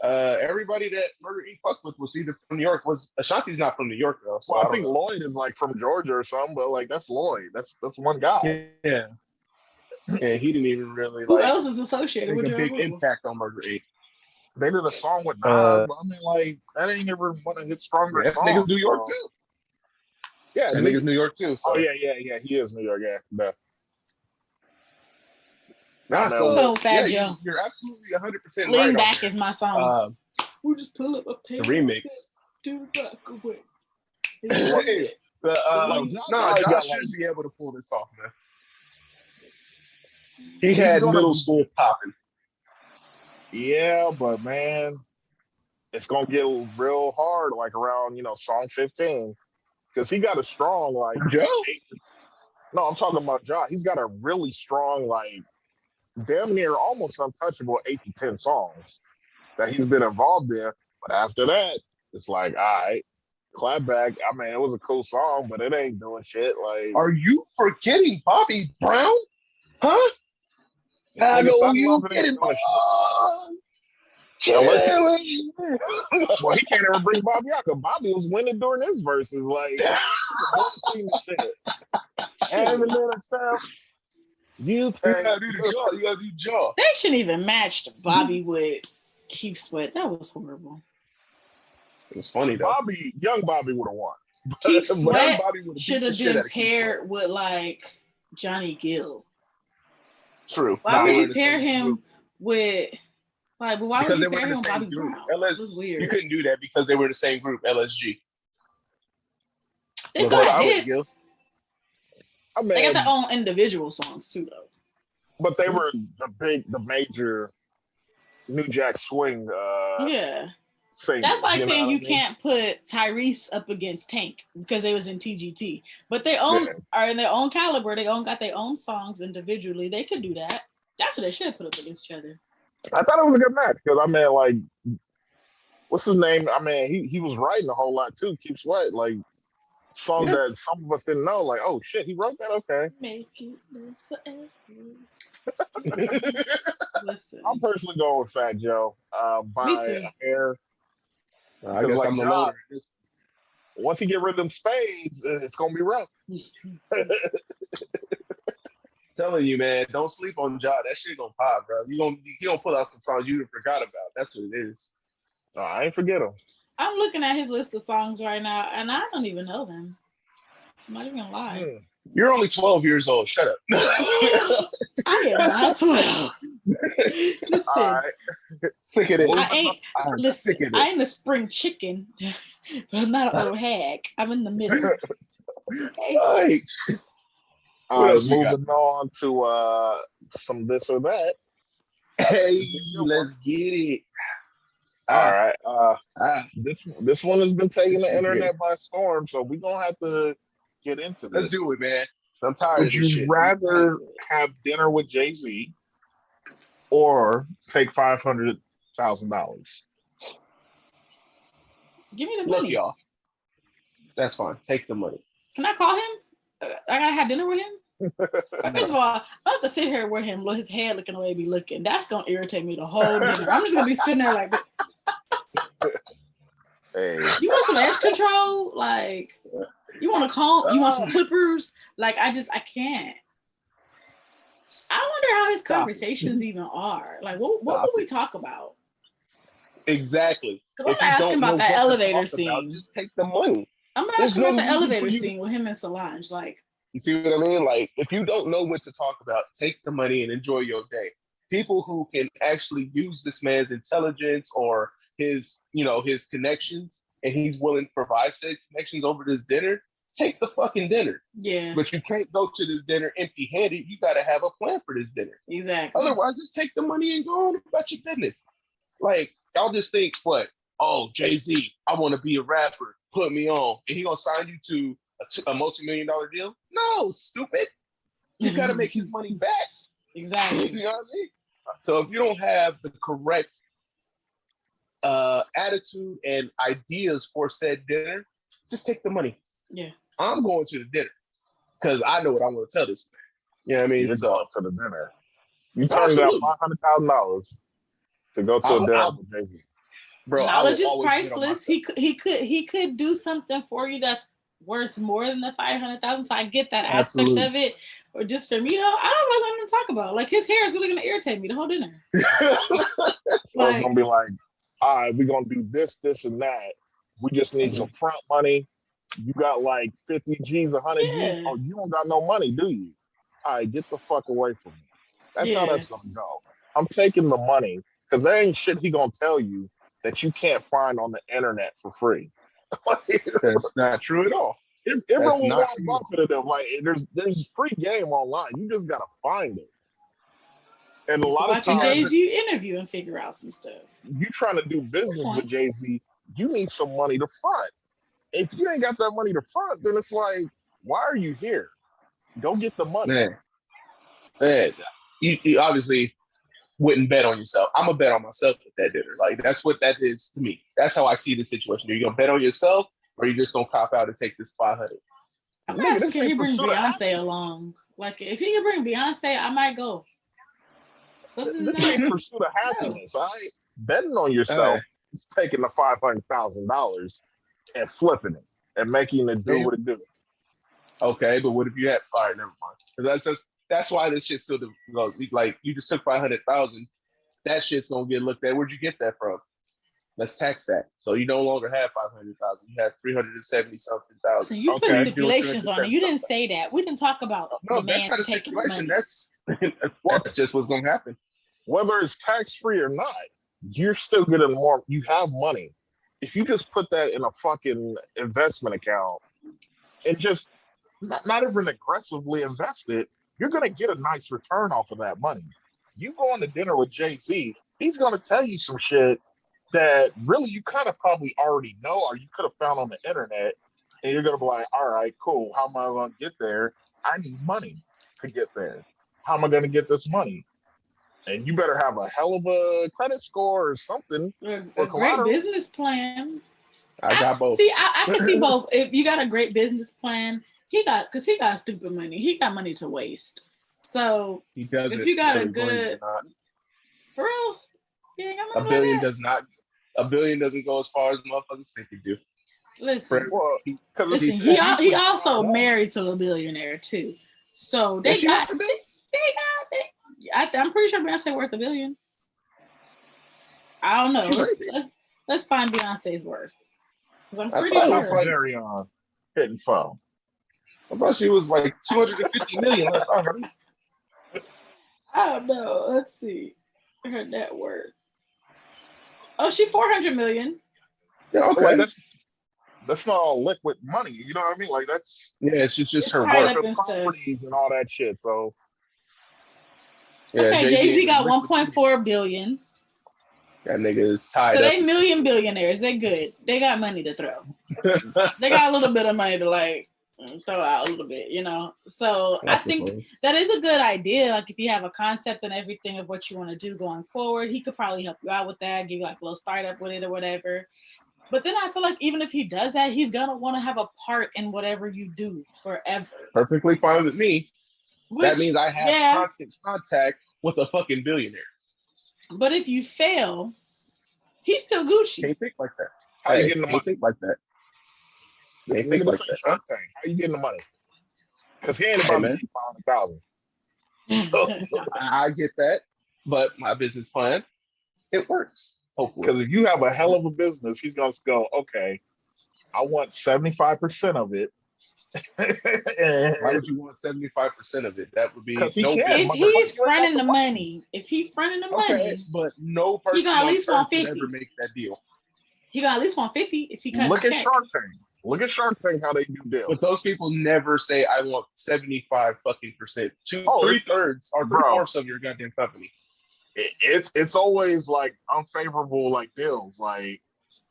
Everybody that Murder Inc. fucked with was either from New York. Ashanti's not from New York though. So well, I think Lloyd is like from Georgia or something, but like that's Lloyd. That's one guy. Yeah. Yeah, he didn't even really Who else is associated with a big impact on Murder Inc. They did a song with Nas, but I mean, like that ain't ever one of his stronger songs. Nigga's New York too. Yeah, that nigga's New York too. So. Oh yeah, he is New York. Yeah. Fat Joe. You're absolutely 100% right. Lean Back is my song. We'll just pull up a page. The remix. Do the back away. Josh should be able to pull this off, man. He had middle school popping. Yeah, but man, it's gonna get real hard, like around song 15, because he got a strong like Joe. No, I'm talking about Josh. He's got a really strong like damn near almost untouchable 8 to 10 songs that he's been involved in. But after that, it's like, all right, clap back. I mean, it was a cool song, but it ain't doing shit. Like, are you forgetting Bobby Brown? Huh? I know you getting well, he can't ever bring Bobby out because Bobby was winning during his verses. Like, shit. And then stuff. You gotta do the jaw. You gotta do jaw. They shouldn't even match Bobby with Keith Sweat. That was horrible. It was funny though. Young Bobby would have won. Keith Sweat should have been paired with like Johnny Gill. True. Why would you pair him with like? Why would you pair him with Bobby Brown? That was weird. You couldn't do that because they were the same group, LSG. They still got hits. I mean, they got their own individual songs too, though. But they were the major New Jack Swing. Yeah. Singers, that's like saying you can't put Tyrese up against Tank because they was in TGT. But they are in their own caliber. They got their own songs individually. They could do that. That's what they should put up against each other. I thought it was a good match because I mean, like, what's his name? I mean, he was writing a whole lot too. Keep Sweat, like songs that some of us didn't know. Like, oh shit, he wrote that. Okay. Make it last forever. Listen, I'm personally going with Fat Joe by a hair. I guess I'm alone. Once he get rid of them spades, it's gonna be rough. Telling you, man, don't sleep on Ja. That shit gonna pop, bro. He gonna pull out some songs you forgot about. That's what it is. I ain't forget them. I'm looking at his list of songs right now, and I don't even know them. I'm not even gonna lie. You're only 12 years old. Shut up. I am not 12. Listen, all right. Sick of it. I ain't a spring chicken, but I'm not an old hag. I'm in the middle. Hey. Right. All right, moving on to some this or that. Hey, let's get it. All right. This one has been taking the internet by storm, so we're gonna have to get into this. Let's do it, man. I'm tired of this shit. Would you rather have dinner with Jay-Z or take $500,000? Give me the money. Look, y'all. That's fine. Take the money. Can I call him? I gotta have dinner with him? First of all, I have to sit here with him, his head looking the way he be looking. That's gonna irritate me the whole dinner. I'm just gonna be sitting there like, hey. You want some edge control? Like, you want a comb? You want some clippers? Like, I can't. I wonder how his conversations even are. Like, what do we talk about? Exactly. Because I'm asking about that elevator scene. Just take the money. I'm asking about the elevator scene with him and Solange. Like, You see what I mean? Like, if you don't know what to talk about, take the money and enjoy your day. People who can actually use this man's intelligence or his, his connections, and he's willing to provide said connections over this dinner, take the fucking dinner. Yeah. But you can't go to this dinner empty-handed. You got to have a plan for this dinner. Exactly. Otherwise, just take the money and go on about your business. Like, y'all just think, what? Oh, Jay-Z, I want to be a rapper. Put me on. And he going to sign you to a multi-million-dollar deal? No, stupid. You got to make his money back. Exactly. You know what I mean? So if you don't have the correct attitude and ideas for said dinner, just take the money. Yeah. I'm going to the dinner because I know what I'm going to tell this man. You know what I mean? You're so, going to the dinner. You turned down $500,000 to go to a dinner with Jay-Z. Bro, knowledge is priceless. He could do something for you that's worth more than the 500,000. So I get that aspect of it. Or just for me though, I don't know what to talk about. Like his hair is really gonna irritate me the whole dinner. So it's gonna be like, all right, we're gonna do this, this, and that. We just need some front money. You got like 50 G's, 100 G's. Oh, you don't got no money, do you? All right, get the fuck away from me. That's how that's gonna go. I'm taking the money because there ain't shit he gonna tell you that you can't find on the internet for free. That's not true at all. It really Warren Buffett of them. Like there's free game online. You just gotta find it. And a lot of times, Jay-Z interview and figure out some stuff. You trying to do business with Jay-Z, you need some money to front. If you ain't got that money to front, then it's like, why are you here? Go get the money. Man, you obviously wouldn't bet on yourself. I'm gonna bet on myself at that dinner. Like that's what that is to me. That's how I see the situation. Are you gonna bet on yourself, or are you just gonna cop out and take this 500? I'm asking, can you bring Beyonce along? Like, if you can bring Beyonce, I might go. This ain't pursuit of happiness. All right, betting on yourself is taking the $500,000 and flipping it and making it do what it do. Okay, but what if you had? All right, never mind. That's why this shit still goes. Like you just took 500,000. That shit's gonna get looked at. Where'd you get that from? Let's tax that. So you no longer have 500,000. You have 370 something thousand. So you put stipulations on it. You didn't say that. We didn't talk about no. That's not a stipulation. That's just what's gonna happen. Whether it's tax free or not, you're still getting more. You have money. If you just put that in a fucking investment account and just not even aggressively invest it, you're going to get a nice return off of that money. You go on to dinner with Jay-Z, he's going to tell you some shit that really you kind of probably already know or you could have found on the internet, and you're going to be like, all right, cool. How am I going to get there? I need money to get there. How am I going to get this money? And you better have a hell of a credit score or something. A great business plan. I got both. See, I can see both. If you got a great business plan, he got stupid money. He got money to waste. So he does. If you got a good, for real, a billion does not. A billion doesn't go as far as motherfuckers think it do. Listen, he also married to a billionaire too. So they got. I'm pretty sure Beyonce worth $1 billion. I don't know. Let's find Beyonce's worth. I'm pretty sure. Very hit and fall. I thought she was like 250 million last I heard. I don't know. Let's see. Her net worth. Oh, she 400 million. Yeah, okay. Like that's not all liquid money. You know what I mean? Like that's it's just her worth, her properties and all that shit. So okay, Jay-Z got 1.4 billion. That nigga is tied so up. So they million billionaires. They're good. They got money to throw. They got a little bit of money to like throw out a little bit, you know. So I think that is a good idea. Like if you have a concept and everything of what you want to do going forward, he could probably help you out with that, give you like a little startup with it or whatever. But then I feel like even if he does that, he's gonna want to have a part in whatever you do forever. Perfectly fine with me. That means I have constant contact with a fucking billionaire. But if you fail, he's still Gucci. Can't think like that. How you getting the money? Think like that. Can't think like that. How you getting the money? Because he ain't about to keep 500,000. So I get that, but my business plan, it works. Hopefully, because if you have a hell of a business, he's gonna go, okay, I want 75% of it, Why would you want 75% of it? That would be Because he no can. If business. he's Motherfucker, you ain't got fronting the the money. money, if he's fronting the Okay, money, but no he person gonna at on least earth want would 50. ever make that deal. He got at least 150 if he cuts Look the at check. Shark Tank. Look at Shark Tank, how they do deals. But those people never say, I want 75 fucking percent. Oh, Three-thirds or bro. three-fourths of your goddamn company. It's always like unfavorable like deals. Like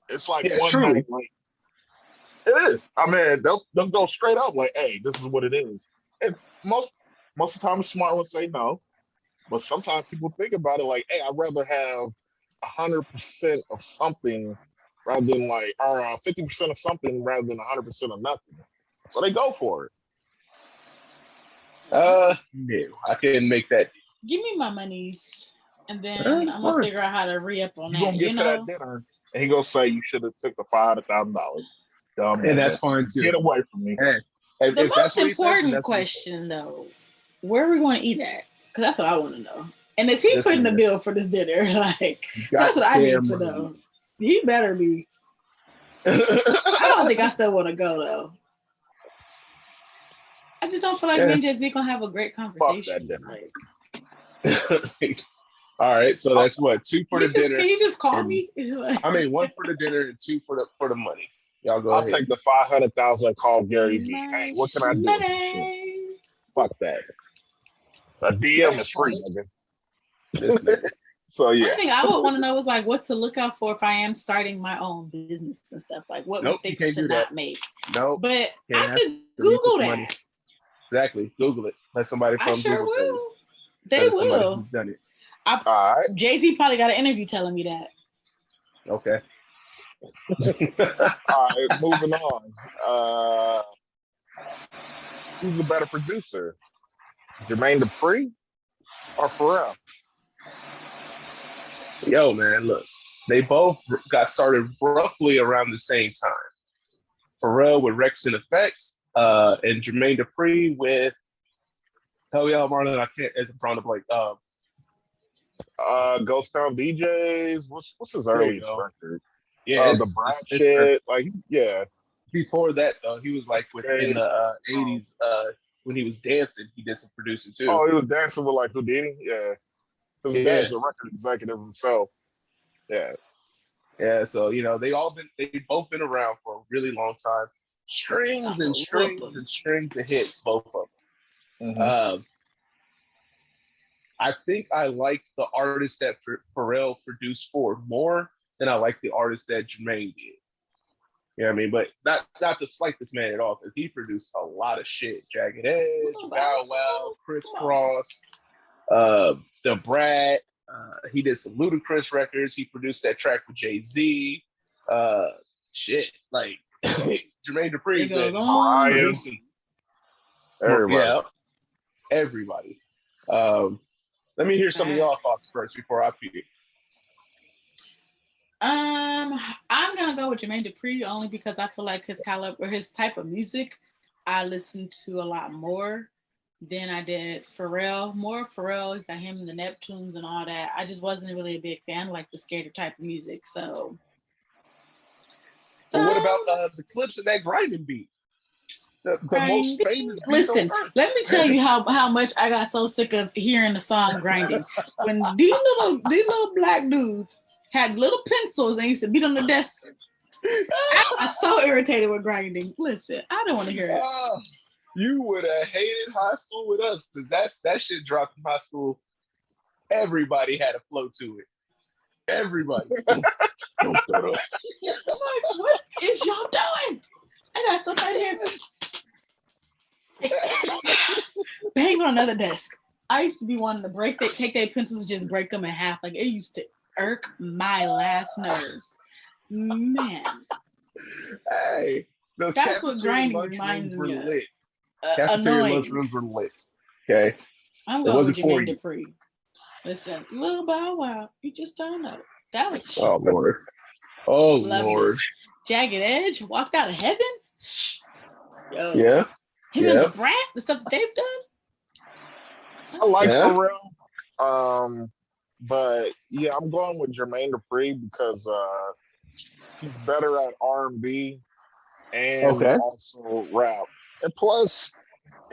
it's like Yeah, one truly. night, like it is. I mean, they'll go straight up like, hey, this is what it is. It's most of the time, a smart ones say no, but sometimes people think about it like, hey, I'd rather have 100% of something rather than like, or 50% of something rather than 100% of nothing. So they go for it. No, I couldn't make that. Give me my monies, and then That's I'm gonna fine. figure out how to re-up on You that. gonna get to that dinner, and he gonna say you should have took the $500,000. And that's fine too. Get away from me. Hey, The if that's most what he says, then important that's what he says. question, though, where are we going to eat at? Because that's what I want to know. And is he Listen, putting the man. bill for this dinner? Like, that's what I need to Goddamn know. He better be. I don't think I still want to go, though. I just don't feel like me and Jay-Z going to have a great conversation. dinner. All right, so that's what, 2 for the dinner. Can you just call me? I mean, 1 for the dinner and 2 for the money. Y'all go I'll ahead. take the 500,000 and call Gary V. Hey, what can I do? With this shit? Fuck that. A DM is free, nigga. So yeah. One thing I would want to know is like what to look out for if I am starting my own business and stuff. Like what mistakes to not make. Nope. But I could Google that. Money. Exactly. Google it. Let somebody from Google will. say it. They will. Somebody who's done it. All right. Jay-Z probably got an interview telling me that. Okay. All right, moving on. Who's a better producer? Jermaine Dupri or Pharrell? Yo, man, look. They both got started roughly around the same time. Pharrell with Rex and Effects, and Jermaine Dupri with hell yeah, Marlon. I can't. I'm drawing a blank. Ghost Town DJs. What's his earliest record? Yeah, the Brad shit. Like, yeah. Before that, though, he was like in the 80s when he was dancing. He did some producing too. Oh, he was dancing with like Houdini. Yeah, because his dad's a record executive himself. Yeah. Yeah, so they both been around for a really long time. Strings and strings and strings of hits, both of them. Mm-hmm. I think I like the artist that Pharrell produced for more than I like the artist that Jermaine did. You know what I mean? But not to slight this man at all, because he produced a lot of shit. Jagged Edge, Bow Wow, Criss Cross, the Brat. He did some Ludacris records. He produced that track with Jay-Z. Shit, like Jermaine Dupri been producing. Everybody. Let me hear some of y'all thoughts first before I pick. I'm gonna go with Jermaine Dupri only because I feel like his caliber or his type of music I listened to a lot more than I did Pharrell. More Pharrell, you got him and the Neptunes and all that. I just wasn't really a big fan of like the skater type of music. So what about the clips of that grinding beat? The most famous beat. Listen, let me tell you how much I got so sick of hearing the song Grinding. When these little black dudes had little pencils and used to beat on the desk. I was so irritated with Grinding. Listen, I don't want to hear it. You would have hated high school with us because that shit dropped in high school. Everybody had a flow to it. Everybody. I'm like, what is y'all doing? I got so tired here. Bang on another desk. I used to be wanting to take their pencils, just break them in half. Like it used to irk my last nerve. Man. Hey, that's what Grinding reminds me of. Cafeteria lunchrooms were lit. Okay. I'm going with Jermaine Dupri. Listen, little Bow Wow, you just don't know. That was oh Lord. Oh Lord. Jagged Edge walked out of heaven. Yo. Yeah. Him and the Brat, the stuff that they've done. I like Pharrell. But yeah, I'm going with Jermaine Dupri because he's better at R&B and also rap. And plus,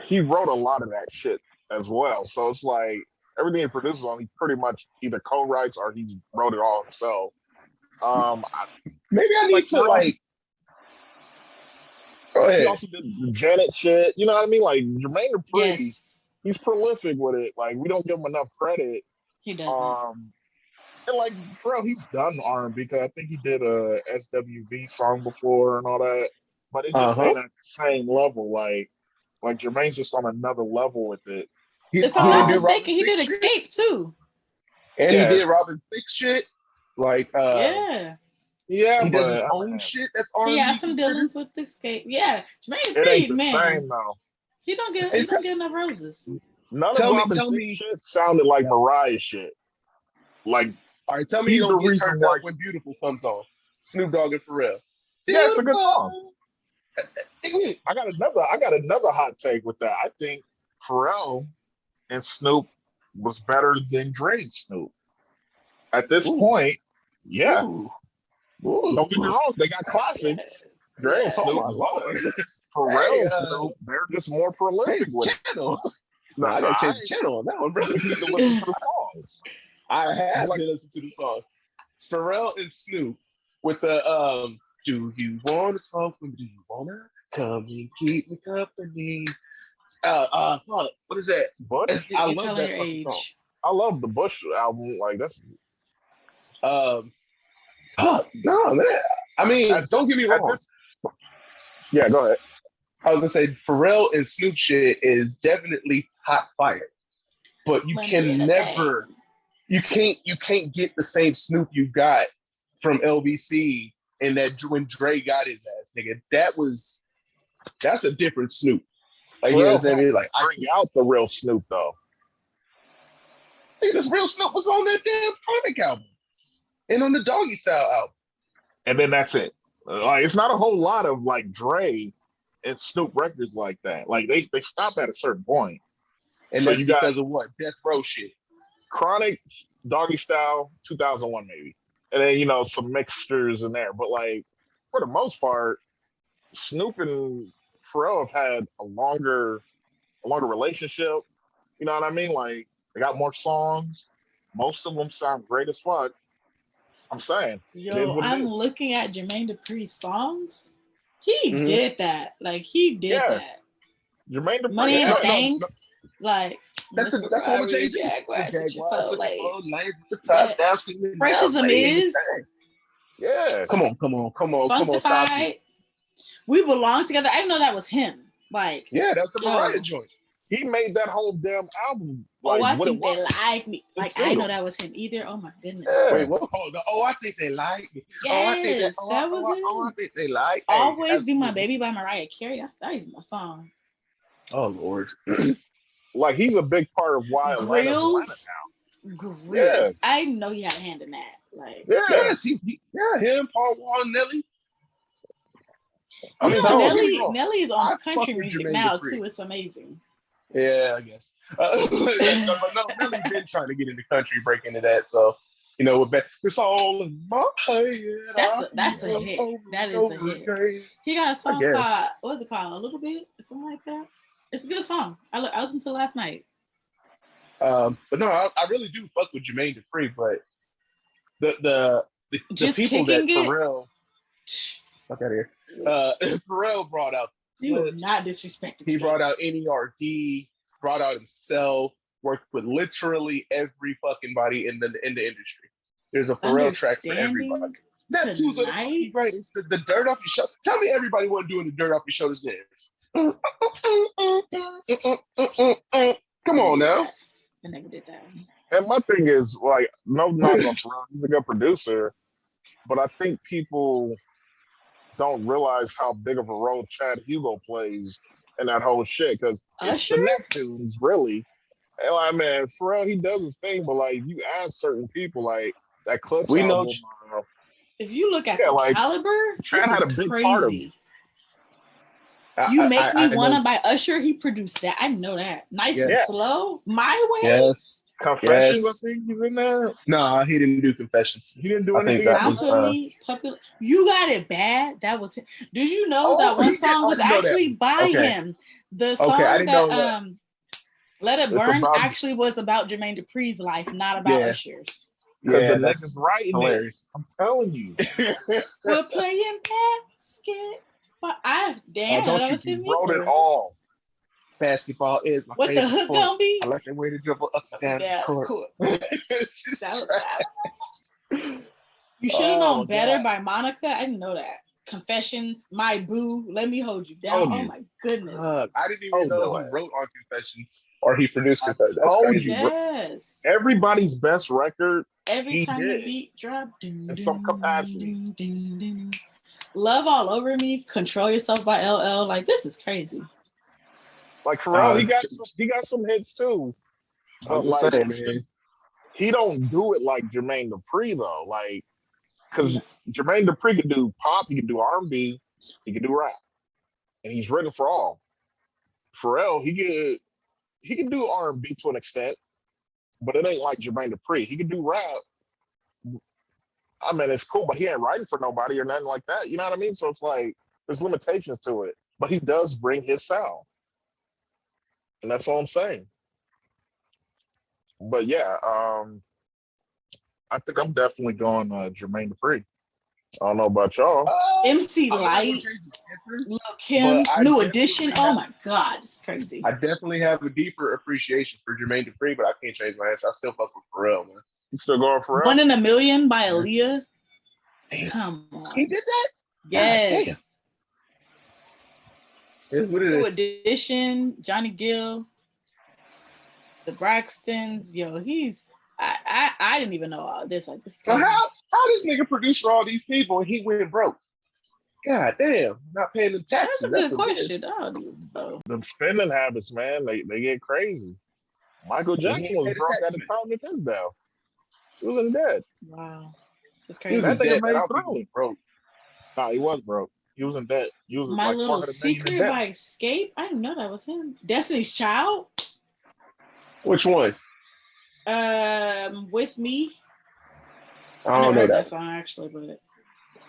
he wrote a lot of that shit as well. So it's like everything he produces on, he pretty much either co-writes or he wrote it all himself. Maybe I need to like go ahead. He also did the Janet shit. You know what I mean? Like Jermaine Dupri, Yes, he's prolific with it. Like we don't give him enough credit. he doesn't. And like for real, he's done R&B because I think he did a SWV song before and all that. But it just ain't at the same level. Like Jermaine's just on another level with it. If I'm not mistaken, he did Escape too. And he did Robin Thicke shit. Like yeah, he does his own shit. That's R&B. He has some dealings with Escape. Yeah, Jermaine it ain't Dupri, the man. same though. He don't get enough roses. None of Robin Thicke shit sounded like Mariah shit. Like, all right, tell me you don't get turned up when Beautiful comes on. Snoop Dogg and Pharrell. Yeah, it's a good song. I got another hot take with that. I think Pharrell and Snoop was better than Dre and Snoop. At this point, yeah. Ooh. Don't get me wrong, they got classics. Dre and Snoop, Pharrell and Snoop, they're just more prolific with it. No, I gotta change the channel on that one, bro. You need to listen to the songs. I have to listen to the song. Pharrell and Snoop with the do you wanna smoke with me? Do you wanna come and keep me company? Fuck, what is that? Bush? I love that fucking song. I love the Bush album. Like that's no, man. I mean, don't get me wrong. Yeah, go ahead. I was gonna say Pharrell and Snoop shit is definitely hot fire, but you can never, you can't get the same Snoop you got from LBC and that when Dre got his ass, nigga. That's a different Snoop. Like you know what I'm saying? Like bring out the real Snoop though. Hey, this real Snoop was on that damn Chronic album and on the Doggy Style album. And then that's it. Like it's not a whole lot of like Dre and Snoop records like that. Like they stop at a certain point. And so that's because of what? Death Row shit. Chronic, Doggy Style, 2001 maybe. And then, some mixtures in there. But like for the most part, Snoop and Pharrell have had a longer relationship. You know what I mean? Like they got more songs. Most of them sound great as fuck. I'm saying. Yo, I'm looking at Jermaine Dupri's songs. He did that. Like he did that. Jermaine Dupri. Money Ain't a Thing. Like that's all what Jay-Z. Freshism is. Yeah. Come on. Funkified. We Belong Together. I didn't know that was him. Like yeah, that's the Mariah joint. He made that whole damn album. Like, I think they like me. Like I know that was him either. Oh my goodness. Yeah. Wait, what? Oh, I think they like me. Yes, that was him. I think they like. Always Be My Baby by Mariah Carey. That is my song. Oh Lord. Like he's a big part of why Grills. Yeah. I know he had a hand in that. Like yes, him, Paul Wall, Nelly. I mean, Nelly is on country music now too. It's amazing. Yeah, I guess. Nelly's been trying to get into country, break into that. So, it's all in my head. That's a hit. That is a hit. He got a song called, what's it called? A Little Bit? Something like that. It's a good song. I listened to it last night. But no, I really do fuck with Jermaine Dupri, but the people that Pharrell, fuck out of here. Pharrell brought out. You are not disrespecting. He brought out NERD, brought out himself, worked with literally every fucking body in the industry. There's a Pharrell track for everybody. That too's right. It's the dirt off your shoulder. Tell me everybody wasn't doing the dirt off your shoulders dance. Come on now. I never did that. And my thing is, like, no knock on Pharrell. He's a good producer, but I think people don't realize how big of a role Chad Hugo plays in that whole shit, because it's the Neptunes, really. And like, man, Pharrell, he does his thing, but like, you ask certain people, like that Clips we album, know. If you look at the caliber, Chad had a big part of it. You Make Me Wanna by Usher, he produced that. I know that. Nice and Slow, My Way. Yes. Confessions, I Yes. think he's in there. No, he didn't do Confessions. He didn't do I think anything that else. was Actually, popular. You Got It Bad. That was. Did you know Oh, that one he did. song I was didn't know that actually one. by Okay. him? The Okay, I song didn't that know that. Let It It's Burn about actually was about Jermaine Dupri's life, not about Yeah. Usher's. because Yeah, the that's niggas writing hilarious. it. I'm telling you. We're playing basket. But damn, that Don't you? was him You wrote it either. all. Basketball is my What the favorite hook sport. gonna be? I like the way to dribble up and down Yeah, the court. cool. It's just That was trash. You should have Oh, known my better God. by Monica. I didn't know that. Confessions, My Boo, Let Me Hold You Down. Told Oh you. my goodness. I didn't Oh, even know boy. he wrote on Confessions or he produced I Confessions. That's told crazy. you, bro. Yes. Everybody's best record Every he time the did beat drop, in some capacity. Love All Over Me, Control Yourself by LL. Like, this is crazy. Like Pharrell, he got some hits too. But I'm just like saying, man. he don't do it like Jermaine Dupri though. Like because Jermaine Dupri can do pop, he can do R&B, he can do rap. And he's written for all. Pharrell, he can do R&B to an extent, but it ain't like Jermaine Dupri. He can do rap. I mean, it's cool, but he ain't writing for nobody or nothing like that. You know what I mean? So it's like there's limitations to it. But he does bring his sound. And that's all I'm saying. But yeah, I think I'm definitely going Jermaine Dupri. I don't know about y'all. MC I'm not gonna Light, change the answer, Lil Kim, but I New definitely Edition. Oh my God, it's crazy. I definitely have a deeper appreciation for Jermaine Dupri, but I can't change my answer. I still fuck with Pharrell, man. You still going for One real? in a Million by Yeah. Aaliyah. Damn. Come on. He did that? Yes. God, here's what it New is. Edition, Johnny Gill, the Braxtons. Yo, I didn't even know all this. Like, this is So crazy. how this nigga produce for all these people and he went broke? God damn, not paying the taxes. That's a good what it question. is. Oh. Them spending habits, man, they get crazy. Michael He ain't Jackson was paid the broke tax at the man. time of his death. He wasn't dead. Wow. This is He was crazy. That in nigga debt, but I made don't think he through. was broke. Nah, he was broke. He was in debt. He was My like Little 400 million in Secret debt. by Escape. I didn't know that was him. Destiny's Child. Which one? With Me. I I don't never know heard that. that song actually, but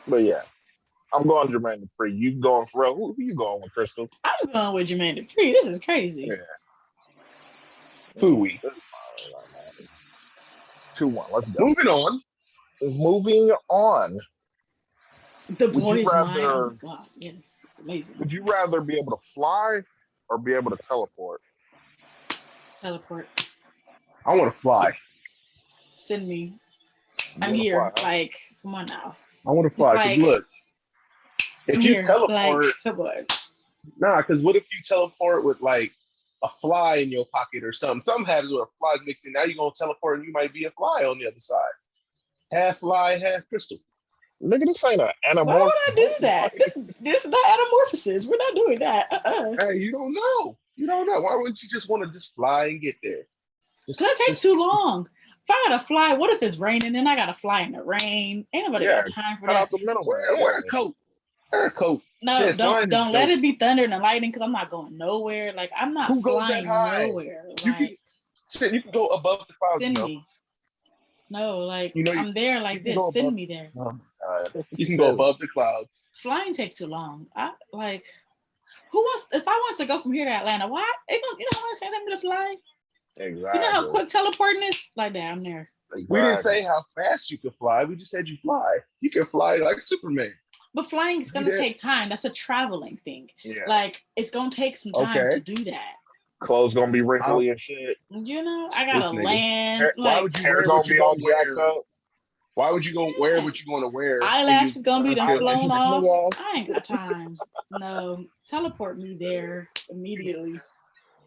But yeah, I'm going Jermaine Dupri. You going for real? Who you going with, Krystal? I'm going with Jermaine Dupri. This is crazy. Yeah. Fooey. 2-1. Let's go. Moving on. Moving on. The Would you Boy Is Mine. Oh rather- my God. Yes, it's amazing. Would you rather be able to fly or be able to teleport? Teleport. I want to fly. Send me. You I'm wanna here. fly, huh? Like, come on now. I want to fly. like- Because look, if I'm you here. teleport, Like, come on. nah, because what if you teleport with like a fly in your pocket or something? Something happens where a fly's mixed in. Now you're going to teleport and you might be a fly on the other side. Half fly, half crystal. Nigga, this ain't an Why anamorph. would I do that? This is not anamorphosis. We're not doing that. Hey, you don't know. You don't know. Why wouldn't you just want to just fly and get there? Just, That take too long. If I gotta fly, what if it's raining? Then I gotta fly in the rain. Ain't nobody Yeah, got time for Cut that. out the middle. Wear a coat. Wear a coat. No, Shit, flying don't is let dope. it be thunder and lightning because I'm not going nowhere. Like, I'm not Who goes flying that high? nowhere. You Like, can, shit, you can go above the clouds. send You know. me. No, like, You know, I'm there like you can this. go Send above- me there. You can go above the clouds. Flying takes too long. Who wants? If I want to go from here to Atlanta, why? You know what I'm saying? I'm gonna fly. Exactly. You know how quick teleporting is? Like that, I'm there. Exactly. We didn't say how fast you could fly. We just said you fly. You can fly like Superman. But flying is gonna take time. That's a traveling thing. Yeah. Like, it's gonna take some time to do that. Clothes gonna be wrinkly and shit. You know, I gotta This nigga. land. Why Like, would you Hair wear gonna what be you all gonna wear? jacked up. Why would you go wear what you going to wear? eyelashes gonna be done Okay. flown off. off. I ain't got time. No, teleport me there immediately.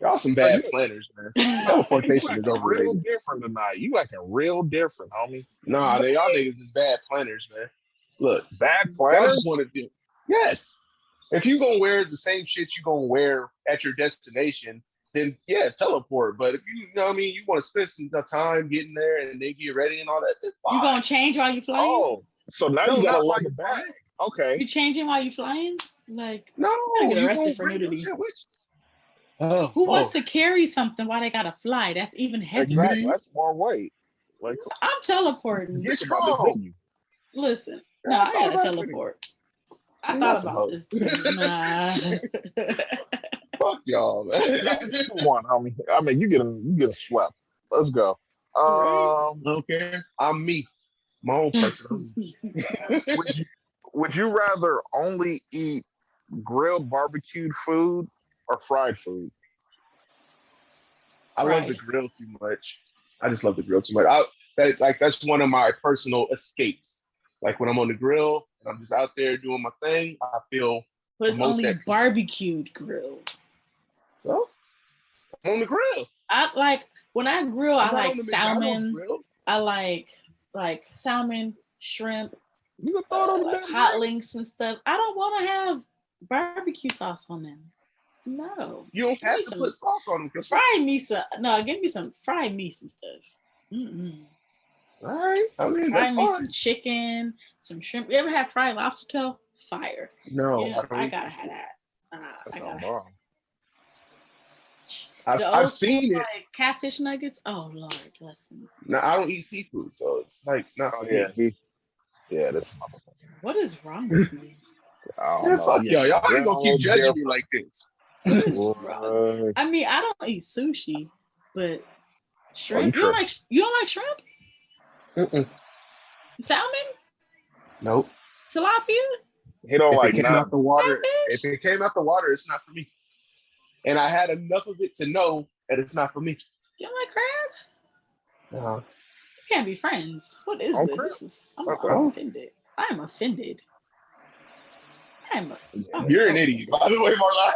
Y'all some bad planners, man. Teleportation is Real overrated. different tonight. You acting real different, homie. Nah, y'all niggas is bad planners, man. Look, Bad y'all planners. just want to do. Yes. If you gonna wear the same shit you gonna wear at your destination, then yeah, teleport. But if you know what I mean, you want to spend some time getting there and then get ready and all that, then fine. You gonna change while you flying? Oh, so now No, you gotta not while lug you it back. Okay. You changing while you flying? Like, No, gonna get you arrested gonna for bring your nudity. shit with Who wants to carry something while they gotta fly? That's even heavier. Exactly. That's more weight. Like, I'm teleporting. get strong. Listen, no, I gotta teleport. I thought about this too. Nah. Fuck y'all, man. 2-1, homie. I mean, you get swept. Let's go. Okay, I'm me, my own person. Would you rather only eat grilled barbecued food or fried food? I love the grill too much. I just love the grill too much. That's one of my personal escapes. Like when I'm on the grill and I'm just out there doing my thing, I feel. But it's only barbecued grilled. So I'm on the grill. When I grill, I like salmon. I like salmon, shrimp, hot links and stuff. I don't want to have barbecue sauce on them. No. You don't have to put sauce on them. Give me some fried meat and stuff. Mm-mm. All right. I mean, fried meat, some chicken, some shrimp. You ever had fried lobster tail? Fire. No. Yeah, I gotta have that. I've seen it. Like catfish nuggets. Oh Lord, bless me. No, I don't eat seafood, so it's like not. This motherfucker. What is wrong with me? Fuck y'all. Y'all ain't gonna keep judging me like this. I mean, I don't eat sushi, but shrimp. You don't like shrimp? Mm-mm. Salmon? Nope. Tilapia? He don't like it. Out the water. If it came out the water, it's not for me. And I had enough of it to know that it's not for me. You don't like crab? No. We can't be friends. What is this? I'm offended. I'm offended. You're an idiot, by the way, Marla.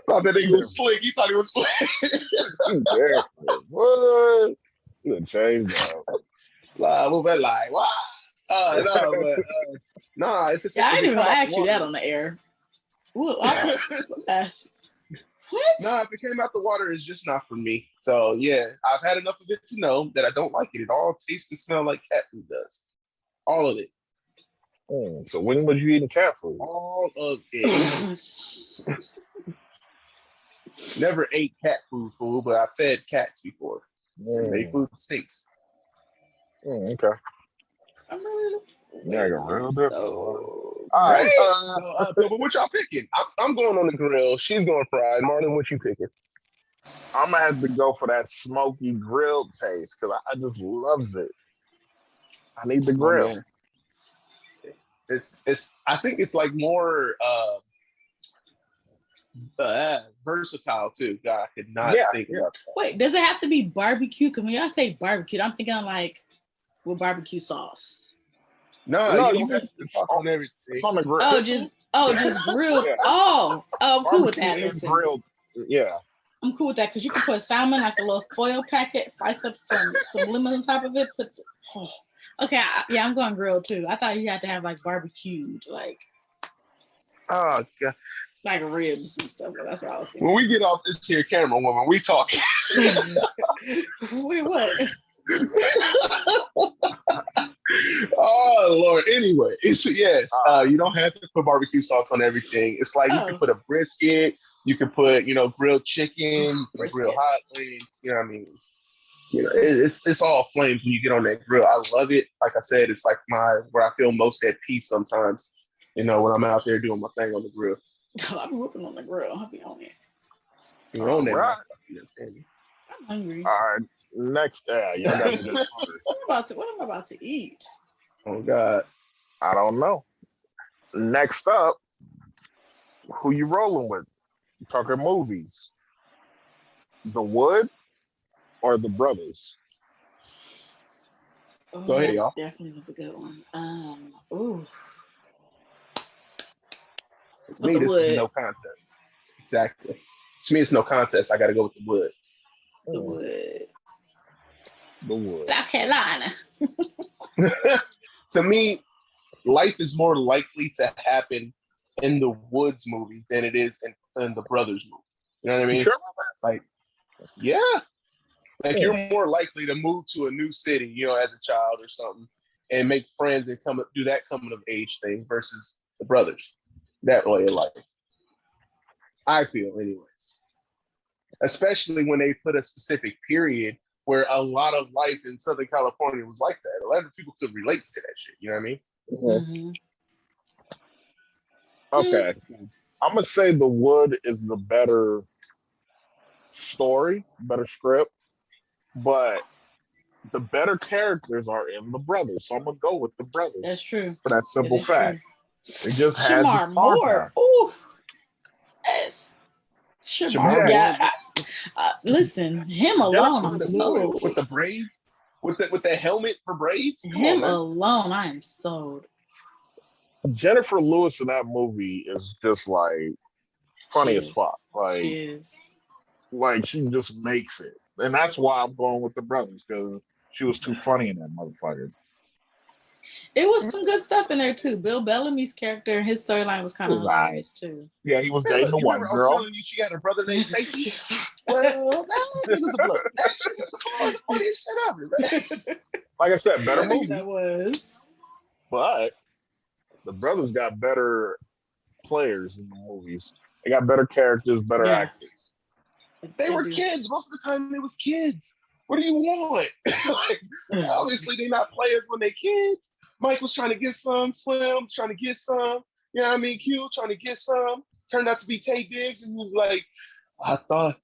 Thought that nigga was slick. He thought he was slick. What? You done changed up. If it's I didn't even ask you that on the air. What? No, if it came out the water, it's just not for me. So yeah, I've had enough of it to know that I don't like it. It all tastes and smells like cat food does. All of it. So when was you eating cat food? All of it. Never ate cat food, but I fed cats before. They food stinks. Okay. I'm really. Yeah, real different. All right. But what y'all picking? I'm going on the grill. She's going fried. Marlon, what you picking? I'm gonna have to go for that smoky grilled taste because I just loves it. I need the grill. It's. I think it's like more versatile too. God, I could not think about that. Wait, does it have to be barbecue? Because when y'all say barbecue, I'm thinking like with barbecue sauce. No, you have to sauce on everything. It's on the grill. Just grilled. Yeah. I'm cool with that. Listen. Grilled. Yeah. I'm cool with that because you can put salmon like a little foil packet, slice up some lemon on top of it. Okay, I'm going grilled too. I thought you had to have like barbecued, like. Oh God. Like ribs and stuff. But that's what I was thinking. When we get off this here camera, woman, we talking. Wait, what? Oh Lord. Anyway, you don't have to put barbecue sauce on everything. It's like you can put a brisket, you can put, grilled chicken, grilled hot wings, you know what I mean? It's all flames when you get on that grill. I love it. Like I said, it's like where I feel most at peace sometimes, when I'm out there doing my thing on the grill. I'm whooping on the grill, I'll be on it. You're on there. Right. I'm hungry. All right. Next, what am I about to eat? Oh God, I don't know. Next up, who you rolling with? Talking movies. The Wood or The Brothers? Go ahead, y'all. Definitely was a good one. To me, this is no contest. Exactly. To me, it's no contest. I got to go with The Wood. The Wood. The Wood. South Carolina. To me, life is more likely to happen in the Woods movie than it is in the Brothers movie. You know what I mean? Sure about that? Like, yeah. Like you're more likely to move to a new city, as a child or something, and make friends and do that coming of age thing versus the Brothers. that way of life. I feel, anyways. Especially when they put a specific period where a lot of life in Southern California was like that. A lot of people could relate to that shit. You know what I mean? Mm-hmm. Okay. I'm gonna say The Wood is the better story, better script, but the better characters are in The Brothers. So I'm gonna go with The Brothers. That's true. For that simple fact. True. It just has the Shemar star Moore. power. Ooh. Yes. Shemar. Yeah. Listen, him alone, I'm sold. With the braids, with the helmet for braids. Come Him on, alone, I am sold. Jennifer Lewis in that movie is just like funny as fuck. Like, she is. Like she just makes it, and that's why I'm going with The Brothers, because she was too funny in that motherfucker. It was some good stuff in there too. Bill Bellamy's character, his storyline was kind of hilarious too. Yeah, he was dating the white girl. I was telling you she got a brother named Stacy. Well, that nigga's a blood. That shit is the funniest shit ever, man. Like I said, better movie. That was. But The Brothers got better players in the movies. They got better characters, better actors. They were kids. Most of the time, it was kids. What do you want? Like, obviously, they're not players when they're kids. Mike was trying to get some, Slim trying to get some. You know what I mean? Q trying to get some. Turned out to be Tay Diggs, and he was like, I thought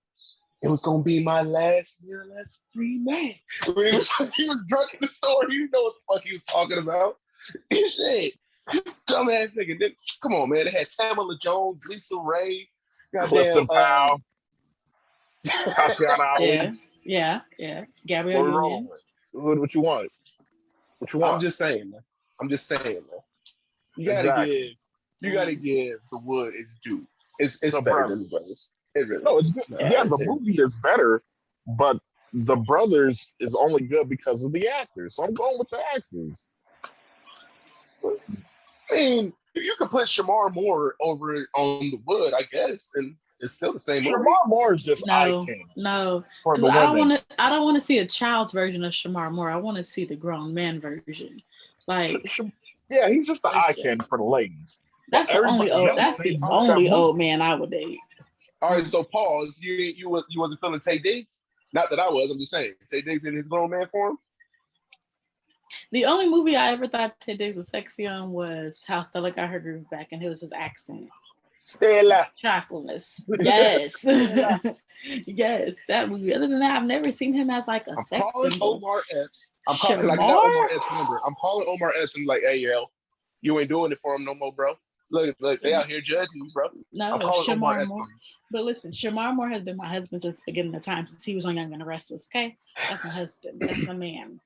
it was going to be my last free man. When he was drunk in the store. He didn't know what the fuck he was talking about. Shit. Dumbass nigga. Then, come on, man. They had Tamala Jones, Lisa Ray, Clifton Powell. Yeah. Gabrielle Union. What you want? I'm just saying, man. You gotta give The Wood its due. It's better than The Brothers. It really it's good. Yeah, the movie is better, but The Brothers is only good because of the actors. So I'm going with the actors. I mean, if you could put Shemar Moore over on The Wood, I guess, and it's still the same movie. Shemar Moore is just eye-king. No. I don't want to see a child's version of Shemar Moore. I want to see the grown man version. Like, yeah, he's just the eye-king for the ladies. That's the only old man I would date. All right, so pause. You wasn't feeling Tay Diggs? Not that I was. I'm just saying Tay Diggs in his grown man form. The only movie I ever thought Tay Diggs was sexy on was How Stella Got Her Groove Back, and it was his accent. Stella. Chocolates. Yes. Yes, that movie. Other than that, I've never seen him as like a sex symbol. Omar Epps. I'm calling Omar Epps' number. I'm calling Omar Epps and like, hey, yo, you ain't doing it for him no more, bro. Look, they out here judging you, bro. No, Shemar Moore. But listen, Shemar Moore has been my husband since the beginning of time, since he was on Young and the Restless, okay? That's my husband. That's my man.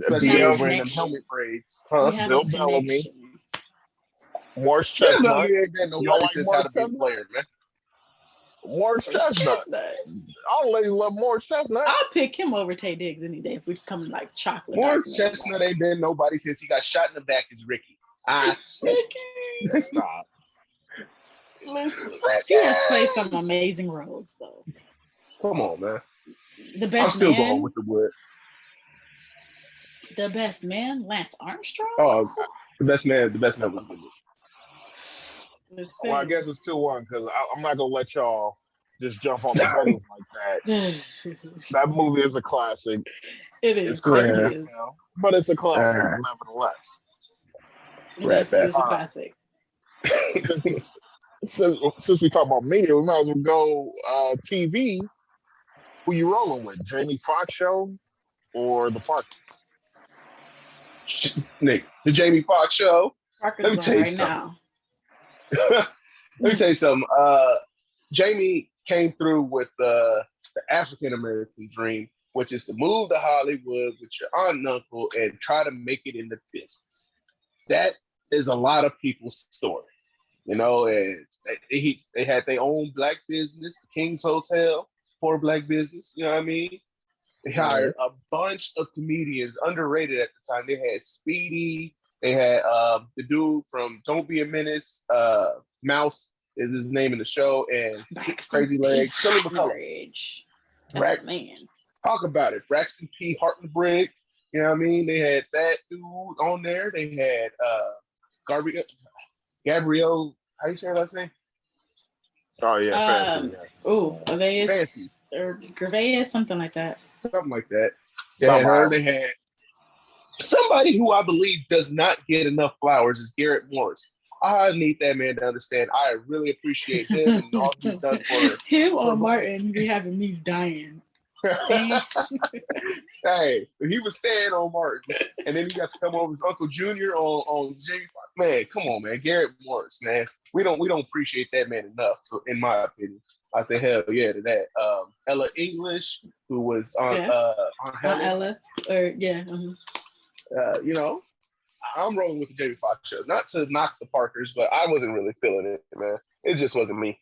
Bill wearing helmet braids. Bill Bellamy. Morris Chestnut. Nobody says how to be a player, man. Morris Chestnut. All ladies love Morris Chestnut. I'll pick him over Tay Diggs any day if we come like chocolate. Morris Chestnut ain't been nobody since he got shot in the back as Ricky. Stop. He has played some amazing roles, though. Come on, man. The best I'm still man, going with The Wood. The Best Man, Lance Armstrong. Oh, The Best Man was good. Well, I guess it's 2-1 because I'm not gonna let y'all just jump on the brothers like that. That movie is a classic. It is. It's crazy, but it's a classic nevertheless. It's a classic. Since we talk about media, we might as well go TV. Who you rolling with? Jamie Foxx show or the Parkers? Nick, the Jamie Foxx show. Parker's let me tell you right now. Let me tell you something. Jamie came through with the African American dream, which is to move to Hollywood with your aunt and uncle and try to make it in the business. That is a lot of people's story, you know. And they had their own black business, the King's Hotel, poor black business. You know what I mean? They hired a bunch of comedians, underrated at the time. They had Speedy. They had the dude from Don't Be a Menace, Mouse is his name in the show, and Crazy Legs. Silly McCullough. That's man. Talk about it. Braxton P. Hartlenbrick. You know what I mean? They had that dude on there. They had Gabrielle, how you say her last name? Oh yeah, fancy. Gervais Fancy, or Gervais, something like that. something like that. They had her. Somehow. They had somebody who I believe does not get enough flowers is Garrett Morris. I need that man to understand. I really appreciate him and all he's done for him for or Martin be having me dying. Steve. Hey, he was staying on Martin, and then he got to come over his Uncle Junior on Jamie Foxx. Man, come on, man, Garrett Morris, man. We don't appreciate that man enough. So, in my opinion, I say hell yeah to that. Ella English, who was on on Helen. Ella, or yeah. You know, I'm rolling with the Jamie Foxx show. Not to knock the Parkers, but I wasn't really feeling it, man. It just wasn't me.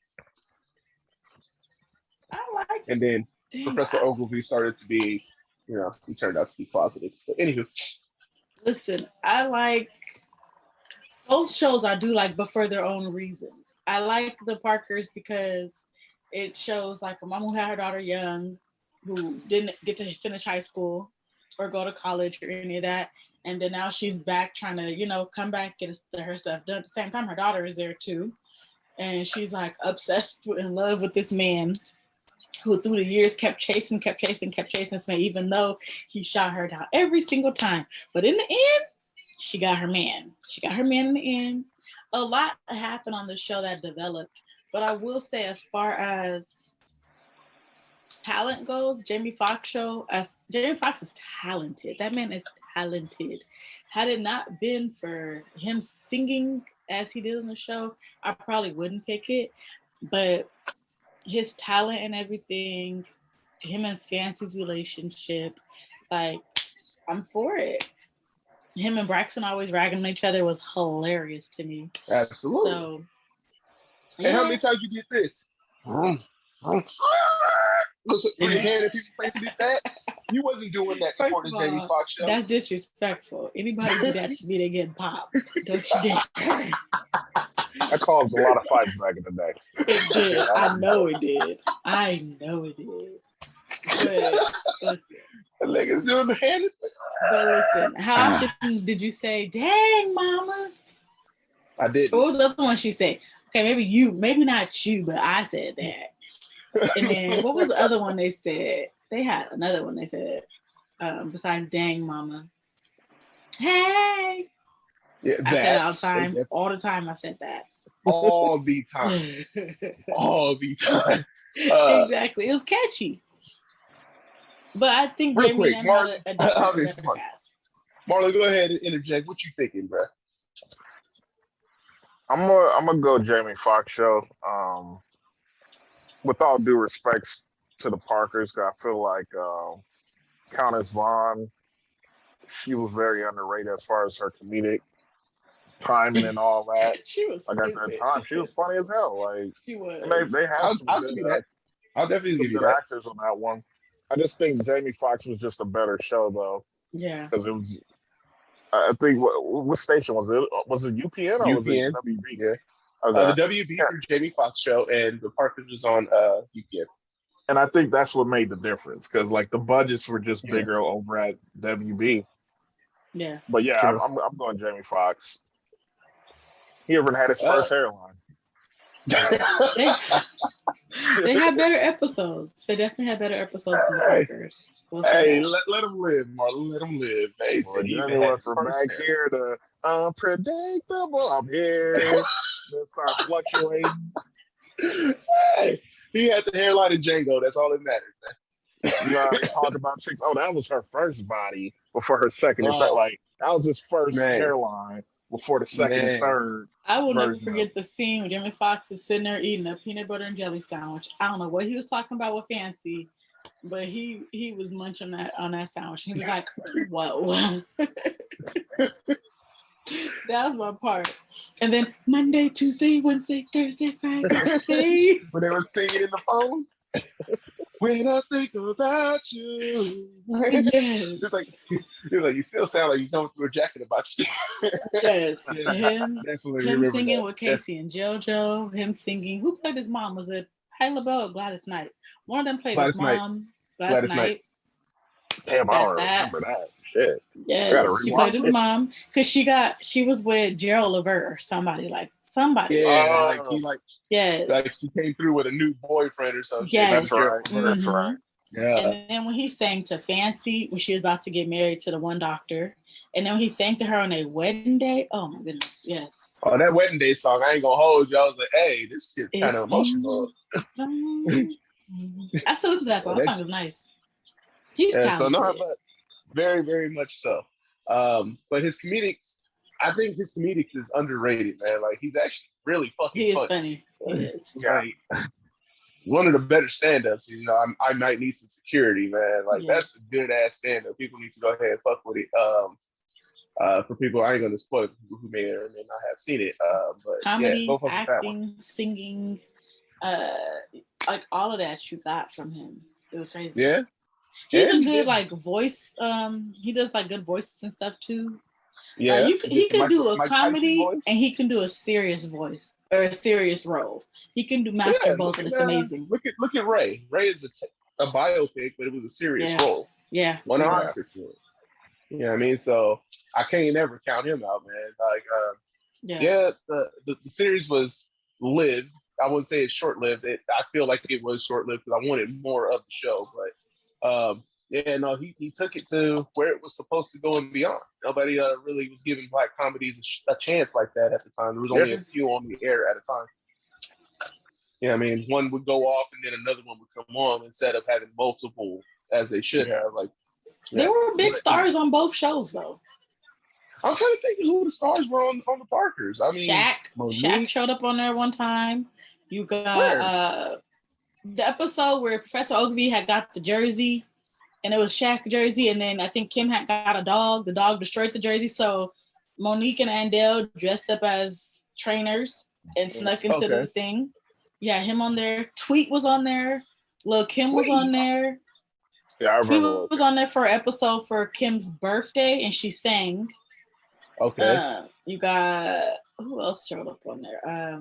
I like. And then Professor Ogilvy started to be, he turned out to be positive. But anywho, listen, I like both shows. I do like, but for their own reasons. I like the Parkers because it shows like a mom who had her daughter young, who didn't get to finish high school or go to college or any of that. And then now she's back trying to, come back, get her stuff done. At the same time, her daughter is there too. And she's like obsessed in love with this man who through the years kept chasing this man, even though he shot her down every single time. But in the end, she got her man. She got her man in the end. A lot happened on the show that developed. But I will say, as far as talent goes, Jamie Foxx is talented. That man is talented. Had it not been for him singing as he did on the show, I probably wouldn't pick it. But his talent and everything, him and Fancy's relationship, like, I'm for it. Him and Braxton always ragging on each other was hilarious to me. Absolutely. So, hey, how many times you did this? Put your hand in people's face and did that? You wasn't doing that before the Jamie Foxx show. That's disrespectful. Anybody do that to me, they get popped. Don't you dare. That caused a lot of fights back in the day. It did. I know it did. But listen. The niggas doing the hand. But listen, how often did you say, dang, mama? I did. What was the other one she said? Okay, maybe not you, but I said that. And then what was the other one they said? They had another one they said, besides dang, mama. Hey. Yeah, I said it all the time. All the time I said that. All the time. All the time. Exactly. It was catchy. But I think real Jamie quick, Marlon, go ahead and interject. What you thinking, bro? I'm gonna go Jamie Foxx show. With all due respects to the Parkers, I feel like Countess Vaughn, she was very underrated as far as her comedic timing and all that. She was like at that time, she was funny as hell. Like she was. They have I'll give you that. I'll definitely give you that. Actors on that one. I just think Jamie Foxx was just a better show though. Yeah. Because it was. I think what station was it? Was it UPN or UPN. Was it WB? Yeah. Okay. The WB for Jamie Foxx show, and the Parkers was on UPN. And I think that's what made the difference because like the budgets were just bigger over at WB. Yeah. But yeah, sure. I'm going Jamie Foxx. He even had his first hairline. They had better episodes. They definitely had better episodes than the Parkers. Hey, let them live, Marlon. Let them live. Hey, so Johnny went from back here to unpredictable. I'm here. Then start fluctuating. Hey, he had the hairline of Django. That's all that matters, man. You know, they talked about chicks. Oh, that was her first body before her second and third. Like that was his first hairline before the second and third. I will never forget the scene when Jamie Foxx is sitting there eating a peanut butter and jelly sandwich. I don't know what he was talking about with Fancy, but he was munching on that sandwich. He was like, "Whoa." That was my part. And then Monday, Tuesday, Wednesday, Thursday, Friday. When they were singing in the phone. When I think about you. Yes. It's like you still sound like you know through a jacket about you. Yes. Him singing that. with Casey and JoJo. Him singing. Who played his mom? Was it Patti LaBelle or Gladys Knight? One of them played his mom. Gladys Knight. Damn, I don't remember that. Shit. Yes, she played his mom because she was with Gerald Levert or somebody like Somebody. Yeah, Yes. like she came through with a new boyfriend or something. Yes. That's right. That's right. Yeah. And then when he sang to Fancy when she was about to get married to the one doctor, and then when he sang to her on a wedding day, oh my goodness, yes. Oh, that wedding day song, I ain't gonna hold you. I was like, hey, this shit's kind of emotional. I still listen to that song. That song is nice. He's talented. So no, but very, very much so. But his comedics, I think his comedics is underrated, man. Like he's actually really fucking He is funny. He is. Like, one of the better stand-ups. You know, I might need some security, man. Like that's a good ass stand-up. People need to go ahead and fuck with it. For people, I ain't gonna spoil it, people who may or may not have seen it. But comedy, go fuck acting, singing, like all of that you got from him. It was crazy. Yeah. He's a good like voice. He does like good voices and stuff too. Yeah. He can do a comedy and he can do a serious voice or a serious role. He can do master both, and it's amazing. Look at Ray. Ray is a biopic, but it was a serious role. Yeah. Won an Oscar for it. You know what I mean? So I can't ever count him out, man. Like, the series was lived. I wouldn't say it's short-lived. I feel like it was short-lived because I wanted more of the show. But he took it to where it was supposed to go and beyond. Nobody really was giving black comedies a chance like that at the time. There was only a few on the air at a time. Yeah, I mean, one would go off and then another one would come on instead of having multiple as they should have. Like, there were big stars on both shows, though. I'm trying to think of who the stars were on the Parkers. I mean, Shaq showed up on there one time. You got the episode where Professor Ogilvy had got the jersey, and it was Shaq jersey, and then I think Kim had got a dog. The dog destroyed the jersey, so Monique and Andel dressed up as trainers and snuck into the thing. Yeah, him on there. Tweet was on there. Lil' Kim was on there. Yeah, I remember. He was on there for an episode for Kim's birthday, and she sang. Okay. You got who else showed up on there?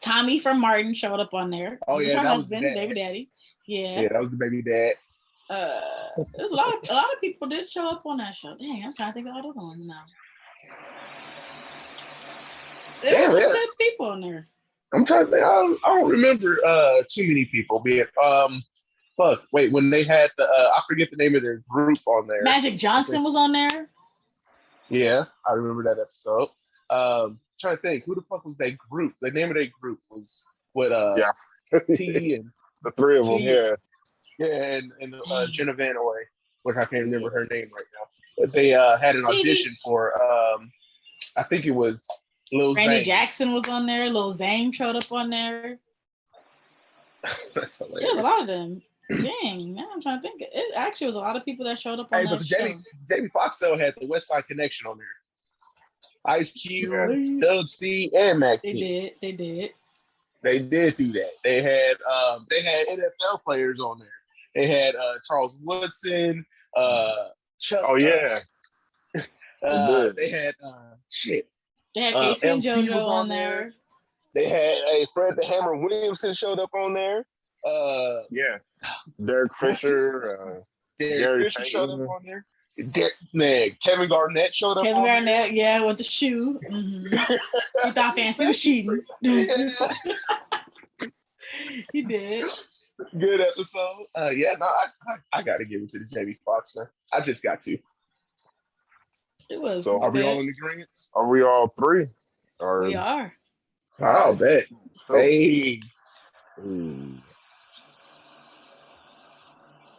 Tommy from Martin showed up on there. Oh yeah, her that husband, was the baby daddy. Yeah, that was the baby dad. There's a lot of people did show up on that show. Dang, I'm trying to think of all the other ones now. There were some good people on there. I'm trying to think. I don't remember too many people. When they had I forget the name of their group on there. Magic Johnson was on there. Yeah, I remember that episode. Trying to think, who the fuck was that group? The name of that group was what? T and the three of them. And Jenna Van Oy, which I can't remember her name right now. But they had an audition for. I think it was Lil Randy Zane. Jackson was on there. Lil Zane showed up on there. That's hilarious. Yeah, a lot of them. Dang, man, I'm trying to think. It actually was a lot of people that showed up on that show. Jamie Foxx had the West Side Connection on there. Ice Cube, Doug C, and Mac T. They did. They did do that. They had NFL players on there. They had Charles Woodson, Chuck. Oh yeah. They had shit. They had Casey and JoJo on there. They had Fred the Hammer Williamson showed up on there. Derek Fisher. Derek Fisher showed up on there. Kevin Garnett showed up. Kevin Garnett, with the shoe. Mm-hmm. He thought Fancy was cheating. He did. Good episode. I got to give it to the Jamie Foxx. I just got to. It was. So are we all in agreement? Are we all three? We are. I'll bet. Hey.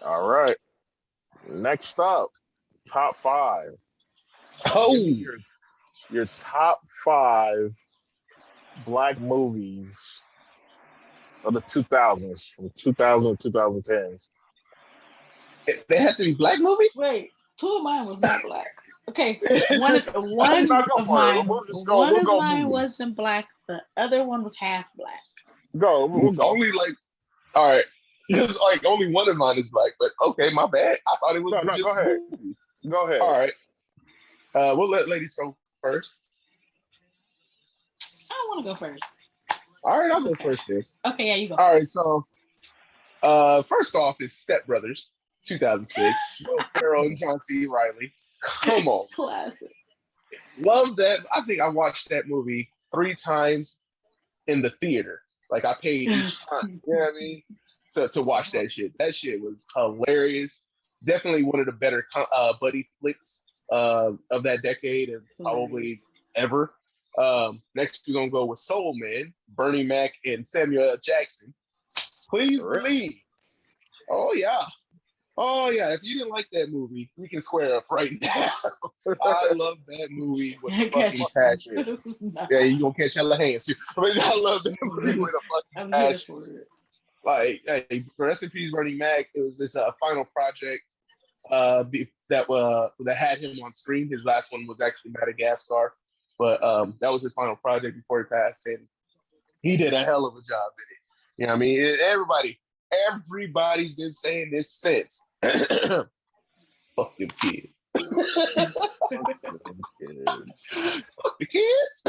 All right. Next up, top 5. Oh, your top 5 black movies of the 2000s, from 2000 to 2010s. They have to be black movies? Wait, 2 of mine was not black. Okay, one of mine wasn't black. The other one was half black. We'll go. Only all right. Because only one of mine is black, but okay, my bad. I thought it was just go ahead. movies. Go ahead. All right. We'll let ladies go first. I don't want to go first. All right, I'll go first then. Okay, yeah, you go. All right, so first off is Step Brothers, 2006. Will Ferrell and John C. Reilly. Come on. Classic. Love that. I think I watched that movie 3 times in the theater. Like I paid each time. You know what I mean? So to watch that shit. That shit was hilarious. Definitely one of the better buddy flicks of that decade and probably ever. Next we're gonna go with Soul Man, Bernie Mac and Samuel L. Jackson. Please believe. Oh yeah. Oh yeah. If you didn't like that movie, we can square up right now. I love that movie with fucking passion. Yeah, you gonna catch hella hands too. I mean, I love that movie with a fucking passion. Like, hey, rest in peace, Bernie Mac. It was this final project that had him on screen. His last one was actually Madagascar, but that was his final project before he passed, and he did a hell of a job in it. You know what I mean? Everybody's been saying this since. Fuck them kids. Fuck the kids.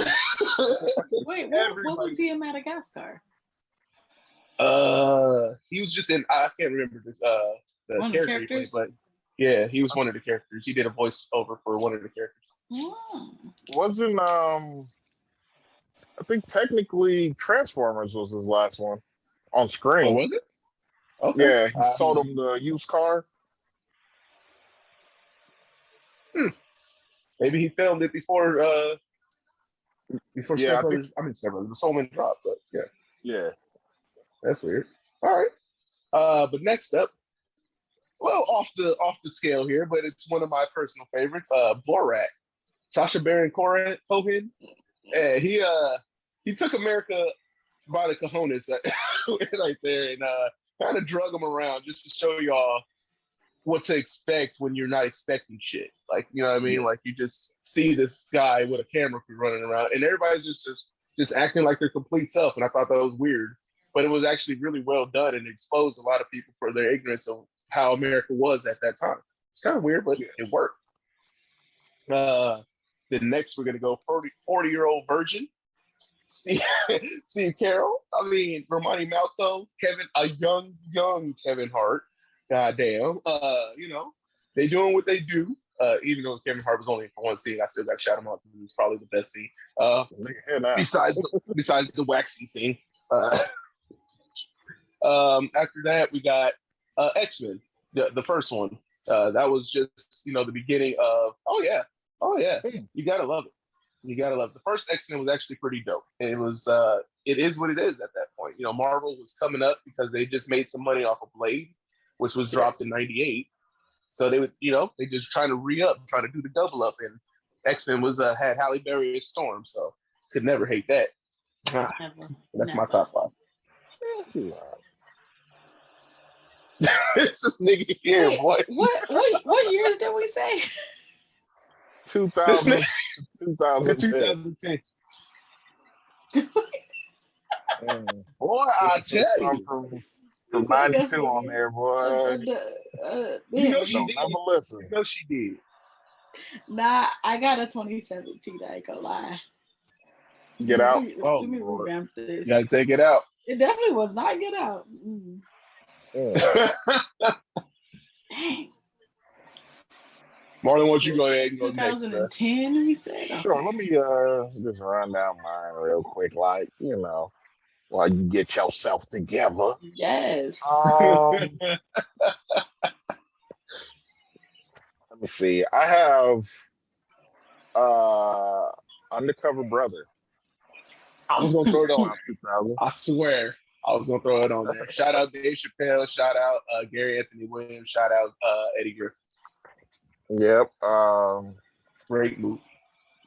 Wait, what was he in Madagascar? He was just in. I can't remember the characters, but yeah, he was one of the characters. He did a voiceover for one of the characters. Wasn't I think technically Transformers was his last one on screen. Oh, was it? Okay. Yeah, he sold him the used car. Maybe he filmed it before yeah, the Soul Man dropped, but yeah. Yeah. That's weird. All right. But next up, well, off the scale here, but it's one of my personal favorites. Borat, Sacha Baron Cohen. He took America by the cojones right there and kind of drug them around just to show y'all what to expect when you're not expecting shit. Like, you know what I mean? Yeah. Like you just see this guy with a camera crew running around, and everybody's just acting like their complete self. And I thought that was weird. But it was actually really well done and exposed a lot of people for their ignorance of how America was at that time. It's kind of weird, but it worked. Then next we're going to go 40-year-old virgin. Steve Carroll. I mean, Romani Malco, a young Kevin Hart. Goddamn. You know, they doing what they do. Even though Kevin Hart was only for one scene, I still got to shout him out because it was probably the best scene. Besides the waxing scene. After that, we got X-Men, the first one. That was just, the beginning of, oh yeah, you gotta love it. You gotta love it. The first X-Men was actually pretty dope. It was, it is what it is at that point. Marvel was coming up because they just made some money off of Blade, which was dropped in '98. So they would, they just trying to re-up, trying to do the double up. And X-Men was had Halle Berry as Storm, so could never hate that. That's my top 5. It's this nigga here. Wait, what years did we say? 2000, 2010. Boy, I tell you. From 92 on there, boy. You know she did. Listen. You know she did. Nah, I got a 2017. I ain't gonna lie. Get out. Let me revamp this. You gotta take it out. It definitely was not Get Out. Dang. Marlon, why don't you go ahead and go 2010, next? we said. Sure, let me just run down mine real quick, like, while you get yourself together. Yes. Let me see. I have Undercover Brother. I was gonna throw it on. 2000. I swear, I was gonna throw it on there. Shout out Dave Chappelle. Shout out Gary Anthony Williams. Shout out Eddie Griffin. Yep. Great movie.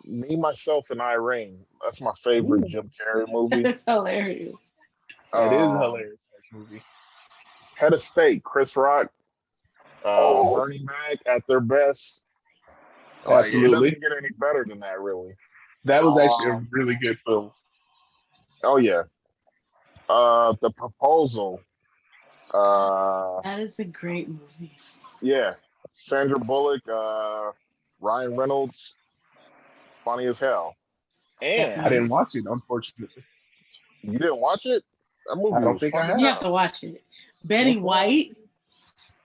Me, Myself, and Irene. That's my favorite Jim Carrey movie. It's hilarious. It is hilarious. That movie. Head of State, Chris Rock, Bernie Mac at their best. Absolutely. It doesn't get any better than that, really. That was actually a really good film. Oh yeah. The Proposal. That is a great movie. Yeah. Sandra Bullock, Ryan Reynolds, funny as hell. And I didn't watch it, unfortunately. You didn't watch it? That movie I don't think I have. You have to watch it. Betty White,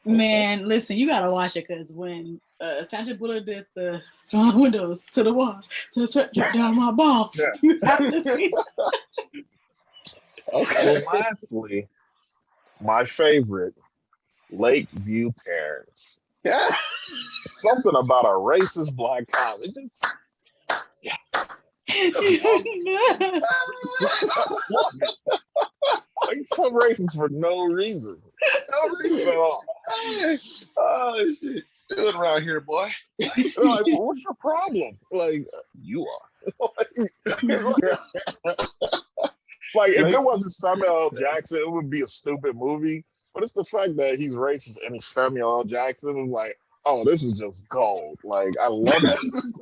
man, listen, you gotta watch it because when Sandra Bullock did the from the windows to the wall to the sweat drip down my balls. Yeah. You have to see. Okay. And lastly, my favorite, Lakeview Terrace. Yeah. Something about a racist black cop. It just like some racist for no reason. No reason at all. Oh shit! Do it around here, boy. Like, what's your problem? Like, you are. Like, if it wasn't Samuel L. Jackson, it would be a stupid movie. But it's the fact that he's racist and he's Samuel L. Jackson. I'm like, oh, this is just gold. Like, I love this.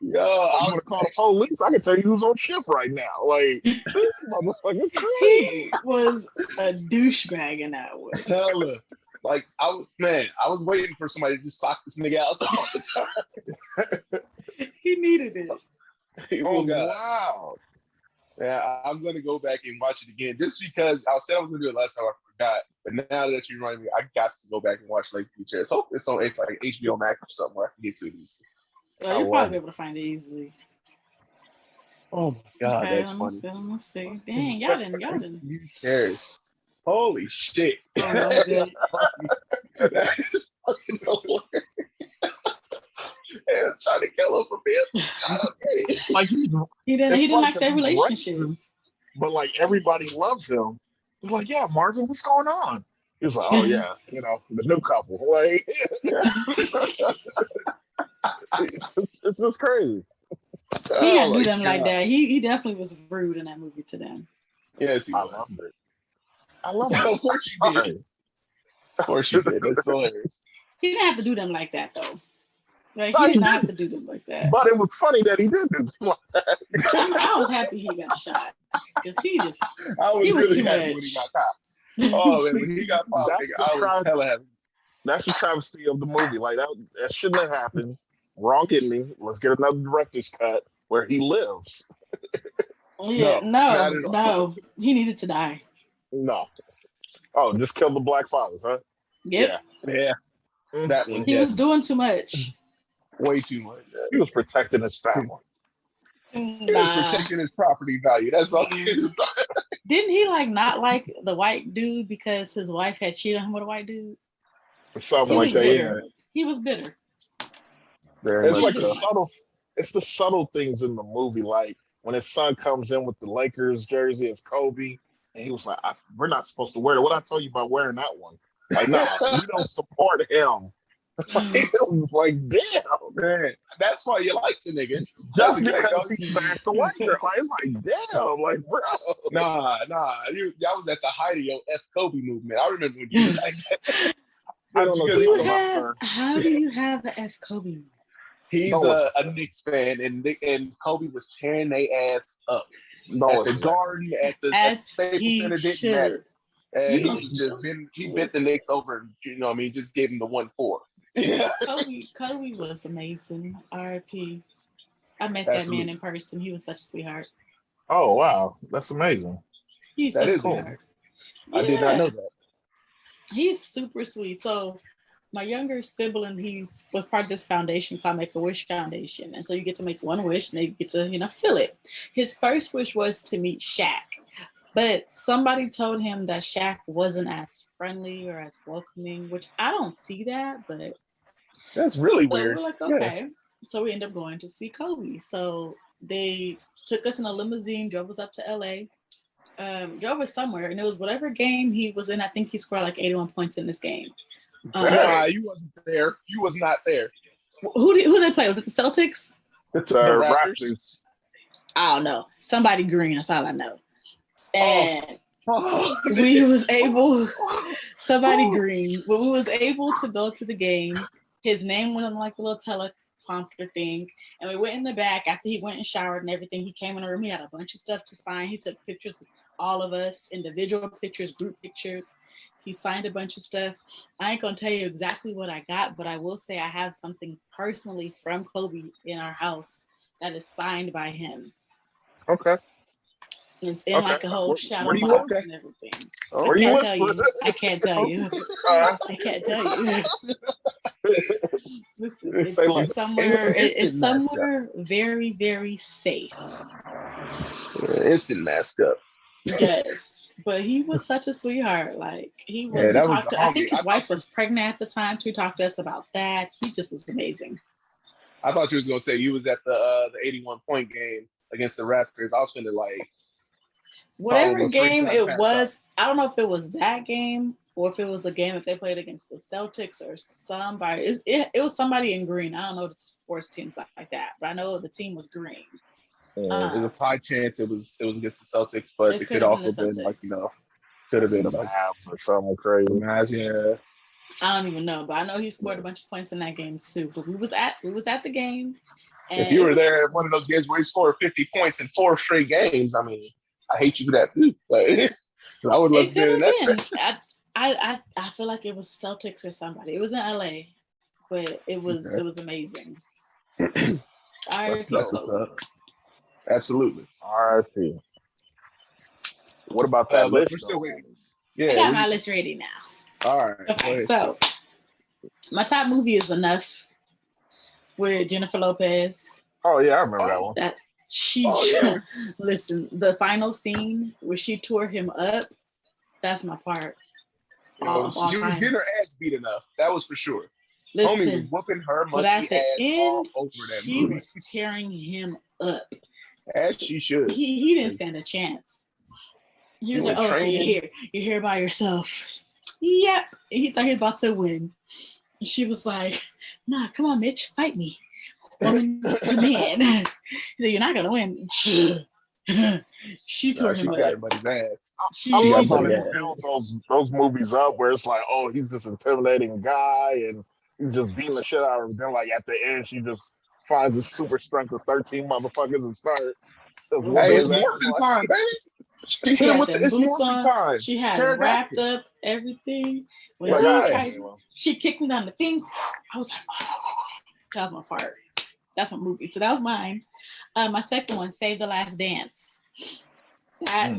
Yo, I'm gonna call the police. I can tell you who's on shift right now. Like, this motherfucker's crazy. He was a douchebag in that one. hella. Like I was waiting for somebody to just sock this nigga out all the time. He needed it. Oh, wow. Yeah, I'm gonna go back and watch it again just because I said I was gonna do it last time. I forgot, but now that you remind me, I got to go back and watch Lakeview Terrace. Hope it's on like HBO Max or something where I can get to it easily. Well, you'll probably be able to find it easily. Oh my god, Okay, that's funny. Let's see. Dang, y'all didn't. Lakeview Terrace. Holy shit! Oh, my God. That is fucking hilarious. It's trying to kill him for being okay. Like, He didn't like that relationship. Racist, but like everybody loves him. He's like, yeah, Marvin, what's going on? He's like, oh yeah, the new couple. Like, it's just crazy. He didn't do them like that. He definitely was rude in that movie to them. Yes, he I was. loved it. I love it. Of course you did. Of course you did. That's hilarious. He didn't have to do them like that though. Like he did not have to do them like that. But it was funny that he did do something like that. I was happy he got shot because he was really too happy much. when he got caught. Oh man, when he got popped, I was hella happy. That's the travesty of the movie. Like that shouldn't have happened. Wrong me. Let's get another director's cut where he lives. Yeah, no. He needed to die. No. Oh, just kill the black fathers, huh? Yep. Yeah. That one. He was doing too much. Way too much. He was protecting his family. He was protecting his property value. That's all he was doing. Didn't he not like the white dude because his wife had cheated on him with a white dude? Or something like that. Bitter. Yeah. He was bitter. It's like the subtle things in the movie, like when his son comes in with the Lakers jersey as Kobe, and he was like, "We're not supposed to wear it. What I told you about wearing that one? Like, no, we don't support him." It was like, damn, man. That's why you like the nigga. Just because he smashed the white girl. Like, it's like, damn, like, bro. Nah. Y'all was at the height of your F Kobe movement. I remember when you was like that. How do you have an F Kobe? He's a Knicks fan, and Kobe was tearing their ass up at the Garden, at the Staples Center. Didn't matter. And he bent the Knicks over. Just gave him the 1-4. Yeah. Kobe was amazing. R.I.P. I met that man in person. He was such a sweetheart. Oh wow, that's amazing. He's such a sweetheart. I did not know that. He's super sweet. So my younger sibling, he was part of this foundation called Make-A-Wish Foundation. And so you get to make one wish and they get to, fill it. His first wish was to meet Shaq. But somebody told him that Shaq wasn't as friendly or as welcoming, which I don't see that, but that's really weird. We're like, okay. Yeah. So we end up going to see Kobe. So they took us in a limousine, drove us up to LA, drove us somewhere, and it was whatever game he was in. I think he scored like 81 points in this game. Nah, you wasn't there. You was not there. Who did they play? Was it the Celtics? The Raptors. I don't know. Somebody green. That's all I know. And we was able, somebody green, but we was able to go to the game. His name went on like a little teleprompter thing. And we went in the back after he went and showered and everything. He came in the room. He had a bunch of stuff to sign. He took pictures with all of us, individual pictures, group pictures. He signed a bunch of stuff. I ain't going to tell you exactly what I got, but I will say I have something personally from Kobe in our house that is signed by him. Okay. It's in like a whole shadow where do you box live? and everything. Where I you can't live? tell you. I can't tell you. I can't tell you. Listen, Say like it's somewhere. It's Instant somewhere very, very safe. Instant mask up. Yes, but he was such a sweetheart. Like he was. Yeah, He that was talked the to. I homie. think his I wife thought was pregnant at the time, so he talked to us about that. He just was amazing. I thought you was gonna say you was at the 81-point game against the Raptors. I was finna like call him Whatever a freak game trying to it pass out. was, I don't know if it was that game or if it was a game that they played against the Celtics or somebody. It was somebody in green. I don't know the sports team stuff like that, but I know the team was green. There's a high chance it was against the Celtics, but it could also been like could have been the like Mavs or something crazy. Imagine. I don't even know, but I know he scored a bunch of points in that game too. But we was at the game. And if you were there, one of those games where he scored 50 points in 4 straight games, I mean, I hate you for that too. But I would love to be in that. I feel like it was Celtics or somebody. It was in LA, but it was amazing. That's what's up. Absolutely. R.I.P. What about that list? We're still waiting. Yeah, I got my list ready now. All right. Okay, so my top movie is Enough with Jennifer Lopez. Oh yeah, I remember that one. That she listen, the final scene where she tore him up, that's my part. She was getting her ass beat enough. That was for sure. Listen, homie was whooping her monkey but at the ass end, all over that she movie. was tearing him up. As she should. He didn't stand a chance. He was like, "Oh, so you're here by yourself." Yep. And he thought he was about to win. And she was like, "Nah, come on, Mitch, fight me, woman to man." He said, "You're not gonna win." She tore him up. Got everybody's ass. I love how they build those movies up where it's like, oh, he's this intimidating guy and he's just beating the shit out of him. Then, like at the end, she just finds a super strength of 13 motherfuckers and start. Hey, it's morphin' time, baby. She hit him with the boots on. She had wrapped up everything. When she kicked me down the thing, I was like, oh, that was my part. That's my movie. So that was mine. My second one, Save the Last Dance. That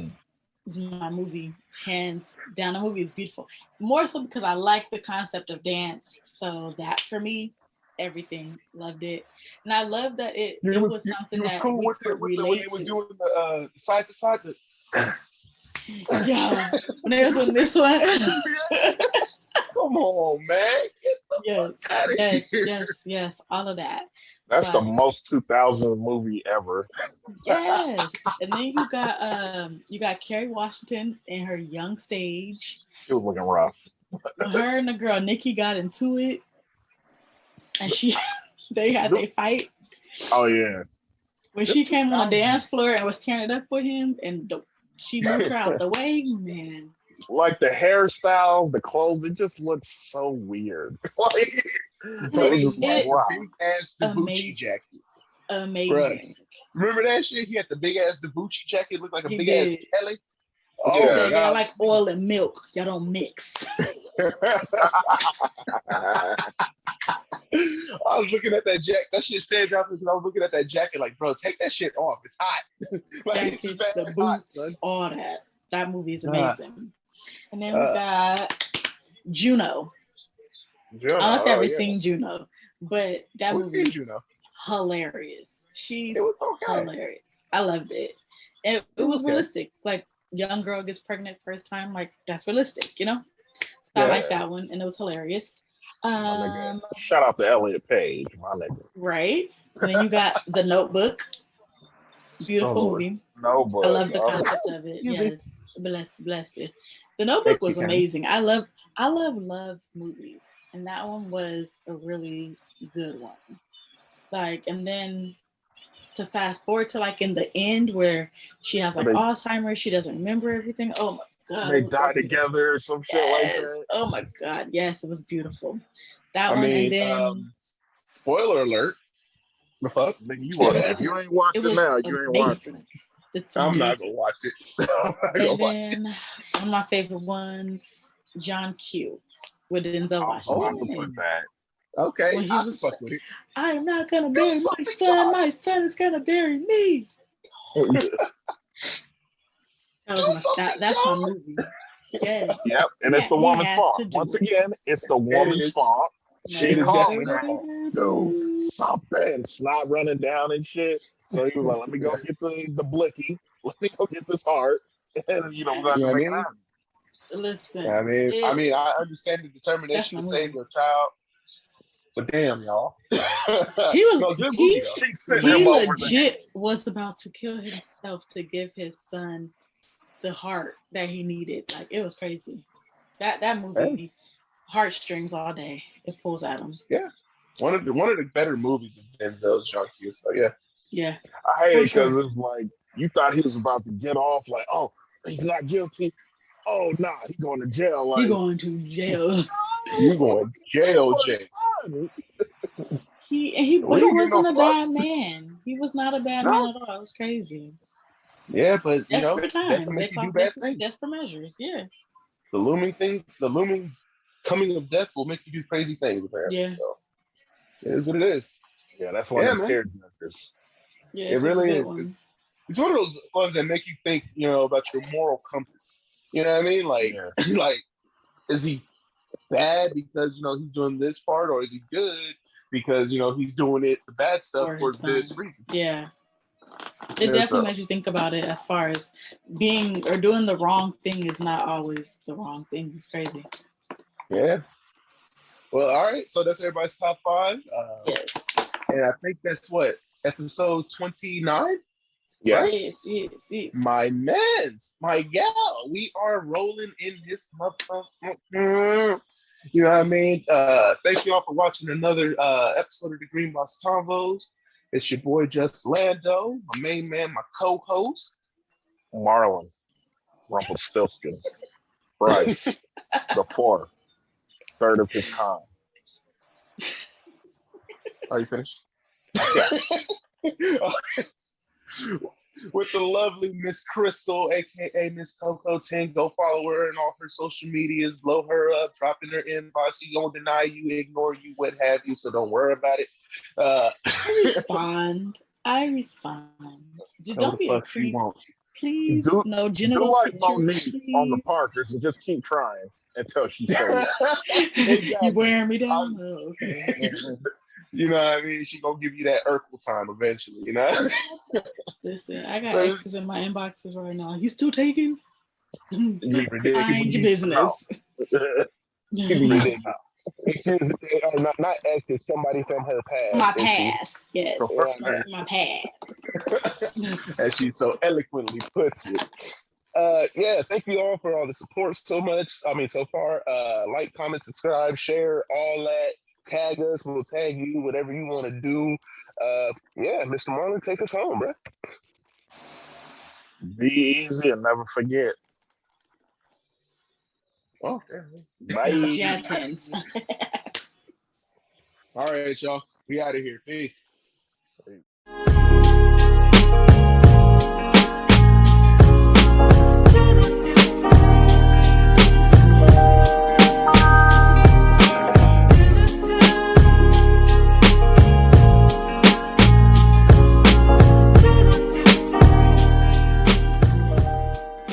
is my movie, hands down. The movie is beautiful. More so because I like the concept of dance. So that for me, everything, loved it. And I love that it was something that cool we could relate to. When they was doing the side to side. Yeah, when they was on this one. Come on, man. Yes, all of that. That's the most 2000 movie ever. Yes, and then you got Kerry Washington in her young stage. She was looking rough. Her and the girl Nikki got into it, and they had a fight. Oh yeah. When she came on the dance floor and was tearing it up for him, and she moved her out the way, man. Like the hairstyles, the clothes, it just looks so weird. Big ass Debucci jacket. Amazing. Bruh. Remember that shit? He had the big ass Debucci jacket, looked like a big ass Kelly. Oh, yeah. Y'all like oil and milk. Y'all don't mix. I was looking at that jacket. That shit stands out because I was looking at that jacket like, bro, take that shit off. It's hot. Like it's the boots, hot, all that. That movie is amazing. And then we got Juno. I don't know if you've ever seen Juno, but that movie is hilarious. She's hilarious. I loved it. It was realistic. Like, young girl gets pregnant first time. Like, that's realistic, you know? So I like that one, and it was hilarious. Shout out to Elliot Page, my nigga. Right. And then you got The Notebook. Beautiful movie. Notebook. I love the concept of it. Yes. Bless it. The Notebook was amazing. I love movies. And that one was a really good one. Like, and then to fast forward to like in the end where she has like Alzheimer's, she doesn't remember everything. Oh my God. They die together or some shit like that. Oh my God. Yes, it was beautiful. That one. And then spoiler alert. The fuck? If you ain't watching now, you ain't watching. I'm not gonna watch it. And then one of my favorite ones, John Q. with Denzel Washington. Okay, I fuck with it. I'm not gonna bury my son. My son is gonna bury me. That's my movie. Yes. Yep, and it's the woman's fault. Once again, it's the woman's fault. She called her, dude, something. Snot running down and shit. So he was like, let me go get the blicky. Let me go get this heart. And, we're going to make it happen. Listen. I understand the determination to save your child. But damn, y'all. He legit was about to kill himself to give his son the heart that he needed. Like, it was crazy. That movie, heartstrings all day. It pulls at him. Yeah. One of the better movies of Denzel's junkie. So yeah. Yeah. I hate it because it's like you thought he was about to get off, like, oh, he's not guilty. Oh nah, he's going to jail. Like, he going to jail. You going to jail. He wasn't a bad man. He was not a bad man at all. It was crazy. Yeah, but desperate times. They do bad things. Desperate measures. Yeah. The looming coming of death will make you do crazy things, apparently. Yeah. So it is what it is. Yeah, that's one of the tearjerkers. Yeah, it really is. It's one of those ones that make you think, about your moral compass. You know what I mean? Like, like, is he bad because he's doing this part, or is he good because he's doing the bad stuff for this reason? Yeah. It definitely makes you think about it, as far as being or doing the wrong thing is not always the wrong thing. It's crazy. Yeah. Well, all right. So that's everybody's top 5. Yes. And I think that's what, episode 29? Yes. My mans, my gal, we are rolling in this motherfucker. You know what I mean? Thank you all for watching another episode of the Greenbox Convos. It's your boy Just Lando, my main man, my co-host, Marlon Rumpelstiltskin, Bryce, the 4th, 3rd of his kind. Are you finished? Yeah. With the lovely Miss Krystal, aka Miss Coco 10. Go follow her on all her social medias, blow her up, drop in her inbox. She gonna deny you, ignore you, what have you, so don't worry about it. I respond. Just don't be a creep. Please, no genital do like pictures, Monique on the Parkers and just keep trying until she says You wearing me down? Oh, okay. You know what I mean? She gonna give you that Urkel time eventually, Listen, I got exes in my inboxes right now. You still taking? Mind your business. not exes, somebody from her past. My past, yes. My past. As she so eloquently puts it. Thank you all for all the support so far. Like, comment, subscribe, share, all that. Tag us, we'll tag you, whatever you want to do. Mr. Marlon, take us home, bro. Be easy and never forget. Okay. Bye. All right, y'all. We out of here. Peace.